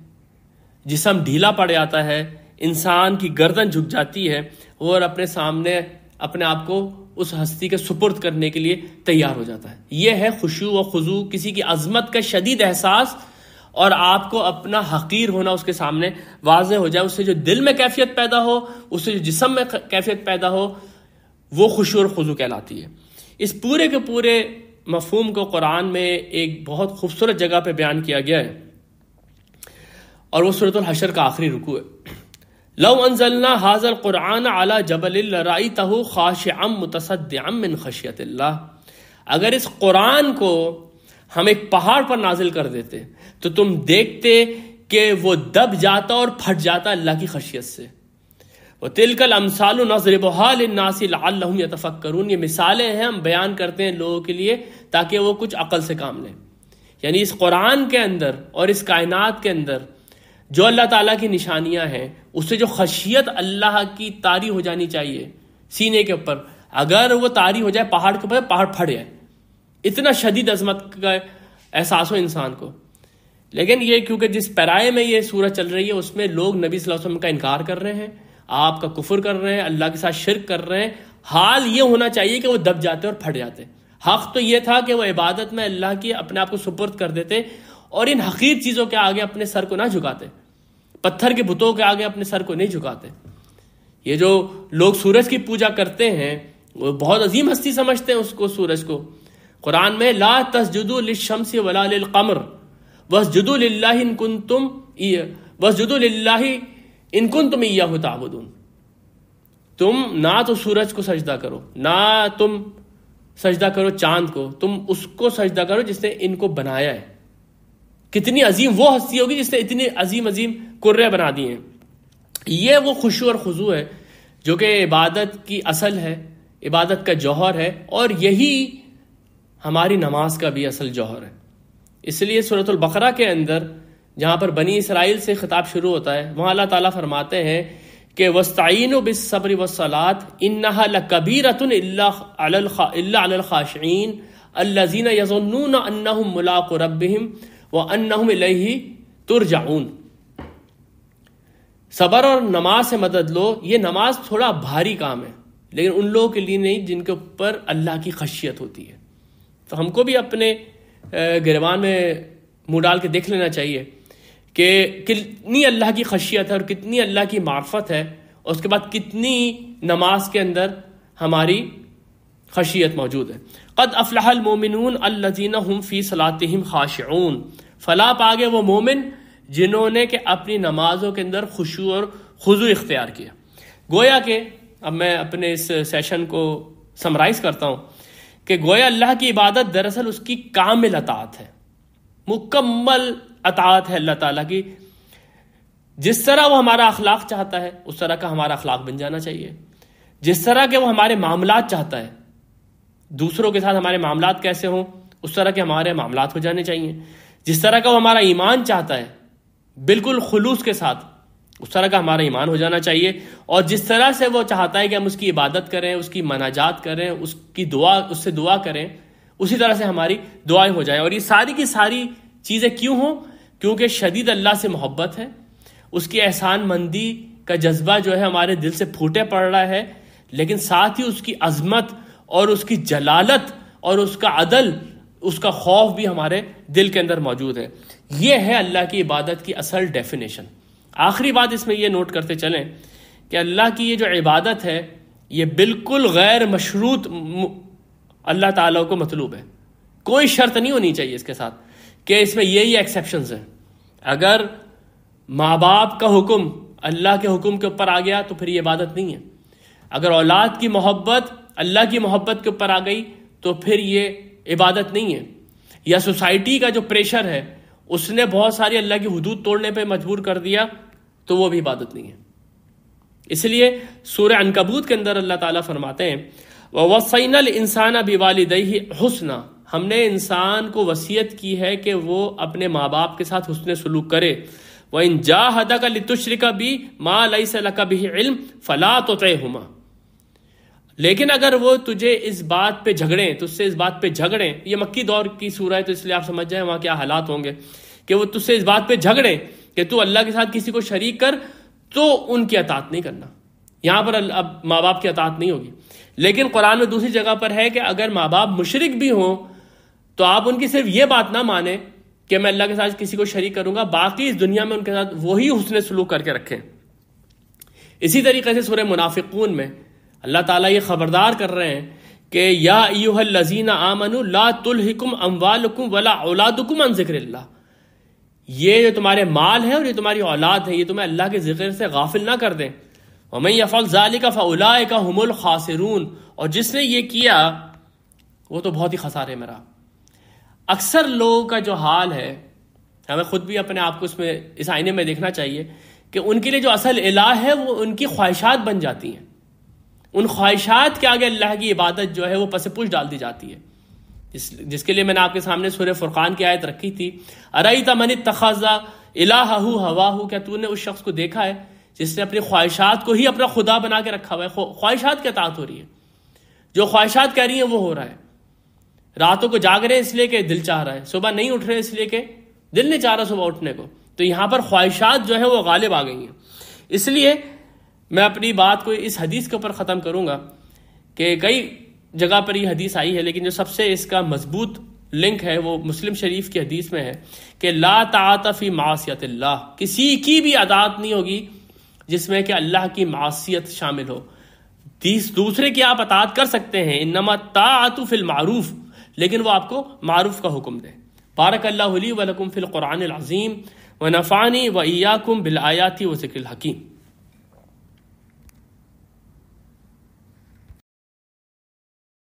جسم ڈھیلا پڑ جاتا ہے، انسان کی گردن جھک جاتی ہے اور اپنے سامنے اپنے آپ کو اس ہستی کے سپرد کرنے کے لیے تیار ہو جاتا ہے. یہ ہے خشوع و خضوع، کسی کی عظمت کا شدید احساس اور آپ کو اپنا حقیر ہونا اس کے سامنے واضح ہو جائے. اس سے جو دل میں کیفیت پیدا ہو، اس سے جو جسم میں کیفیت پیدا ہو، وہ خشوع اور خضوع کہلاتی ہے. اس پورے کے پورے مفہوم کو قرآن میں ایک بہت خوبصورت جگہ پہ بیان کیا گیا ہے اور وہ سورۃ الحشر کا آخری رکوع ہے. لو انزلنا هذا القرآن على جبل لرأيته خاشعا متصدعا من خشیت اللہ. اگر اس قرآن کو ہم ایک پہاڑ پر نازل کر دیتے تو تم دیکھتے کہ وہ دب جاتا اور پھٹ جاتا اللہ کی خشیت سے. وَتِلْكَ الْأَمْثَالُ نَضْرِبُهَا لِلنَّاسِ لَعَلَّهُمْ يَتَفَكَّرُونَ. یہ مثالیں ہیں، ہم بیان کرتے ہیں لوگوں کے لیے تاکہ وہ کچھ عقل سے کام لیں. یعنی اس قرآن کے اندر اور اس کائنات کے اندر جو اللہ تعالیٰ کی نشانیاں ہیں، اس سے جو خشیت اللہ کی طاری ہو جانی چاہیے سینے کے اوپر، اگر وہ طاری ہو جائے پہاڑ کے اوپر، پہاڑ پھٹ جائے. اتنا شدید عظمت کا احساس ہو انسان کو. لیکن یہ کیونکہ جس پیرائے میں یہ سورج چل رہی ہے اس میں لوگ نبی صلی اللہ علیہ وسلم کا انکار کر رہے ہیں، آپ کا کفر کر رہے ہیں، اللہ کے ساتھ شرک کر رہے ہیں. حال یہ ہونا چاہیے کہ وہ دب جاتے اور پھٹ جاتے. حق تو یہ تھا کہ وہ عبادت میں اللہ کی اپنے آپ کو سپرد کر دیتے اور ان حقیر چیزوں کے آگے اپنے سر کو نہ جھکاتے، پتھر کے بتوں کے آگے اپنے سر کو نہیں جھکاتے. یہ جو لوگ سورج کی پوجا کرتے ہیں وہ بہت عظیم ہستی سمجھتے ہیں اس کو، سورج کو. قرآن میں لا تسجدوا للشمس ولا للقمر واسجدوا للہ ان کنتم ایاہ تعبدون. تم نہ تو سورج کو سجدہ کرو، نہ تم سجدہ کرو چاند کو، تم اس کو سجدہ کرو جس نے ان کو بنایا ہے. کتنی عظیم وہ ہستی ہوگی جس نے اتنی عظیم کرے بنا دی ہیں. یہ وہ خشوع اور خضوع ہے جو کہ عبادت کی اصل ہے، عبادت کا جوہر ہے، اور یہی ہماری نماز کا بھی اصل جوہر ہے. اس لیے سورۃ البقرہ کے اندر جہاں پر بنی اسرائیل سے خطاب شروع ہوتا ہے وہاں اللہ تعالیٰ فرماتے ہیں کہ وَاسْتَعِينُوا بِالصَّبْرِ وَالصَّلَاةِ إِنَّهَا لَكَبِيرَةٌ إِلَّا عَلَى الْخَاشِعِينَ الَّذِينَ يَظُنُّونَ أَنَّهُمْ مُلَاقُو رَبِّهِمْ وَأَنَّهُمْ إِلَيْهِ تُرْجَعُونَ. صبر اور نماز سے مدد لو. یہ نماز تھوڑا بھاری کام ہے لیکن ان لوگوں کے لیے نہیں جن کے اوپر اللہ کی خشیت ہوتی ہے. تو ہم کو بھی اپنے گریبان میں منہ ڈال کے دیکھ لینا چاہیے کہ کتنی اللہ کی خشیت ہے اور کتنی اللہ کی معرفت ہے، اور اس کے بعد کتنی نماز کے اندر ہماری خشیت موجود ہے. قد افلح المومنون الذین هم فی صلاتهم خاشعون. فلاح پا گئے وہ مومن جنہوں نے کہ اپنی نمازوں کے اندر خشوع اور خضوع اختیار کیا. گویا کہ اب میں اپنے اس سیشن کو سمرائز کرتا ہوں کہ گویا اللہ کی عبادت دراصل اس کی کامل اطاعت ہے، مکمل اطاعت ہے اللہ تعالیٰ کی. جس طرح وہ ہمارا اخلاق چاہتا ہے اس طرح کا ہمارا اخلاق بن جانا چاہیے. جس طرح کے وہ ہمارے معاملات چاہتا ہے، دوسروں کے ساتھ ہمارے معاملات کیسے ہوں اس طرح کے ہمارے معاملات ہو جانے چاہیے. جس طرح کا وہ ہمارا ایمان چاہتا ہے بالکل خلوص کے ساتھ اس طرح کا ہمارا ایمان ہو جانا چاہیے. اور جس طرح سے وہ چاہتا ہے کہ ہم اس کی عبادت کریں، اس کی مناجات کریں، اس سے دعا کریں، اسی طرح سے ہماری دعائیں ہو جائیں. اور یہ ساری کی ساری چیزیں کیوں ہوں؟ کیونکہ شدید اللہ سے محبت ہے، اس کی احسان مندی کا جذبہ جو ہے ہمارے دل سے پھوٹے پڑ رہا ہے، لیکن ساتھ ہی اس کی عظمت اور اس کی جلالت اور اس کا عدل، اس کا خوف بھی ہمارے دل کے اندر موجود ہے. یہ ہے اللہ کی عبادت کی اصل ڈیفینیشن. آخری بات اس میں یہ نوٹ کرتے چلیں کہ اللہ کی یہ جو عبادت ہے یہ بالکل غیر مشروط اللہ تعالیٰ کو مطلوب ہے. کوئی شرط نہیں ہونی چاہیے اس کے ساتھ کہ اس میں یہی ایکسیپشنز ہیں. اگر ماں باپ کا حکم اللہ کے حکم کے اوپر آ گیا تو پھر یہ عبادت نہیں ہے. اگر اولاد کی محبت اللہ کی محبت کے اوپر آ گئی تو پھر یہ عبادت نہیں ہے. یا سوسائٹی کا جو پریشر ہے اس نے بہت ساری اللہ کی حدود توڑنے پہ مجبور کر دیا تو وہ بھی عبادت نہیں ہے. اس لیے سورہ عنکبوت کے اندر اللہ تعالیٰ فرماتے ہیں وَوَصَّيْنَا الْإِنسَانَ بِوَالِدَيْهِ حُسْنًا، ہم نے انسان کو وصیت کی ہے کہ وہ اپنے ماں باپ کے ساتھ حسن سلوک کرے. وَإِن جَاهَدَكَ لِتُشْرِكَ بِي مَا لَيْسَ لَكَ بِهِ عِلْمٌ فَلَا تُطِعْهُمَا، لیکن اگر وہ تجھے اس بات پہ جھگڑیں، تجھ سے اس بات پہ جھگڑیں، یہ مکی دور کی سورہ ہے تو اس لیے آپ سمجھ جائیں وہاں کیا حالات ہوں گے کہ وہ تجھ سے اس بات پہ جھگڑیں کہ تو اللہ کے ساتھ کسی کو شریک کر، تو ان کی اطاعت نہیں کرنا. یہاں پر اب ماں باپ کی اطاعت نہیں ہوگی. لیکن قرآن میں دوسری جگہ پر ہے کہ اگر ماں باپ مشرک بھی ہوں تو آپ ان کی صرف یہ بات نہ مانیں کہ میں اللہ کے ساتھ کسی کو شریک کروں گا، باقی اس دنیا میں ان کے ساتھ وہی حسن سلوک کر کے رکھیں. اسی طریقے سے سورہ منافقون میں اللہ تعالیٰ یہ خبردار کر رہے ہیں کہ یا ایھا الذین آمنوا لا تلہکم اموالکم ولا اولادکم عن ذکر اللہ، یہ جو تمہارے مال ہے اور یہ تمہاری اولاد ہے یہ تمہیں اللہ کے ذکر سے غافل نہ کر دیں. ومن یفعل ذلک فاولئک هم الخاسرون، اور جس نے یہ کیا وہ تو بہت ہی خسارے میں رہا. اکثر لوگوں کا جو حال ہے، ہمیں خود بھی اپنے آپ کو اس آئینے میں دیکھنا چاہیے کہ ان کے لیے جو اصل الہ ہے وہ ان کی خواہشات بن جاتی ہیں. ان خواہشات کے آگے اللہ کی عبادت جو ہے وہ پس پوش ڈال دی جاتی ہے. جس کے لیے میں نے آپ کے سامنے سورہ فرقان کی آیت رکھی تھی، ارأیت من اتخذ الہہ ہواہ، کیا تو نے اس شخص کو دیکھا ہے جس نے اپنی خواہشات کو ہی اپنا خدا بنا کے رکھا ہوا ہے. خواہشات کی اطاعت ہو رہی ہے، جو خواہشات کہہ رہی ہیں وہ ہو رہا ہے. راتوں کو جاگ رہے ہیں اس لیے کہ دل چاہ رہا ہے، صبح نہیں اٹھ رہے اس لیے کہ دل نہیں چاہ رہا صبح اٹھنے کو. تو یہاں پر خواہشات جو ہے وہ غالب آ گئی ہیں. اس لیے میں اپنی بات کو اس حدیث کے اوپر ختم کروں گا کہ کئی جگہ پر یہ حدیث آئی ہے، لیکن جو سب سے اس کا مضبوط لنک ہے وہ مسلم شریف کی حدیث میں ہے کہ لا طاعت فی معصیت اللہ، کسی کی بھی اطاعت نہیں ہوگی جس میں کہ اللہ کی معصیت شامل ہو. دوسرے کی آپ اطاعت کر سکتے ہیں، انما الطاعت فی المعروف، لیکن وہ آپ کو معروف کا حکم دے. بارک اللہ لی ولکم فی القرآن العظیم ونفعنی وإیاکم بالآیات وذکر الحکیم.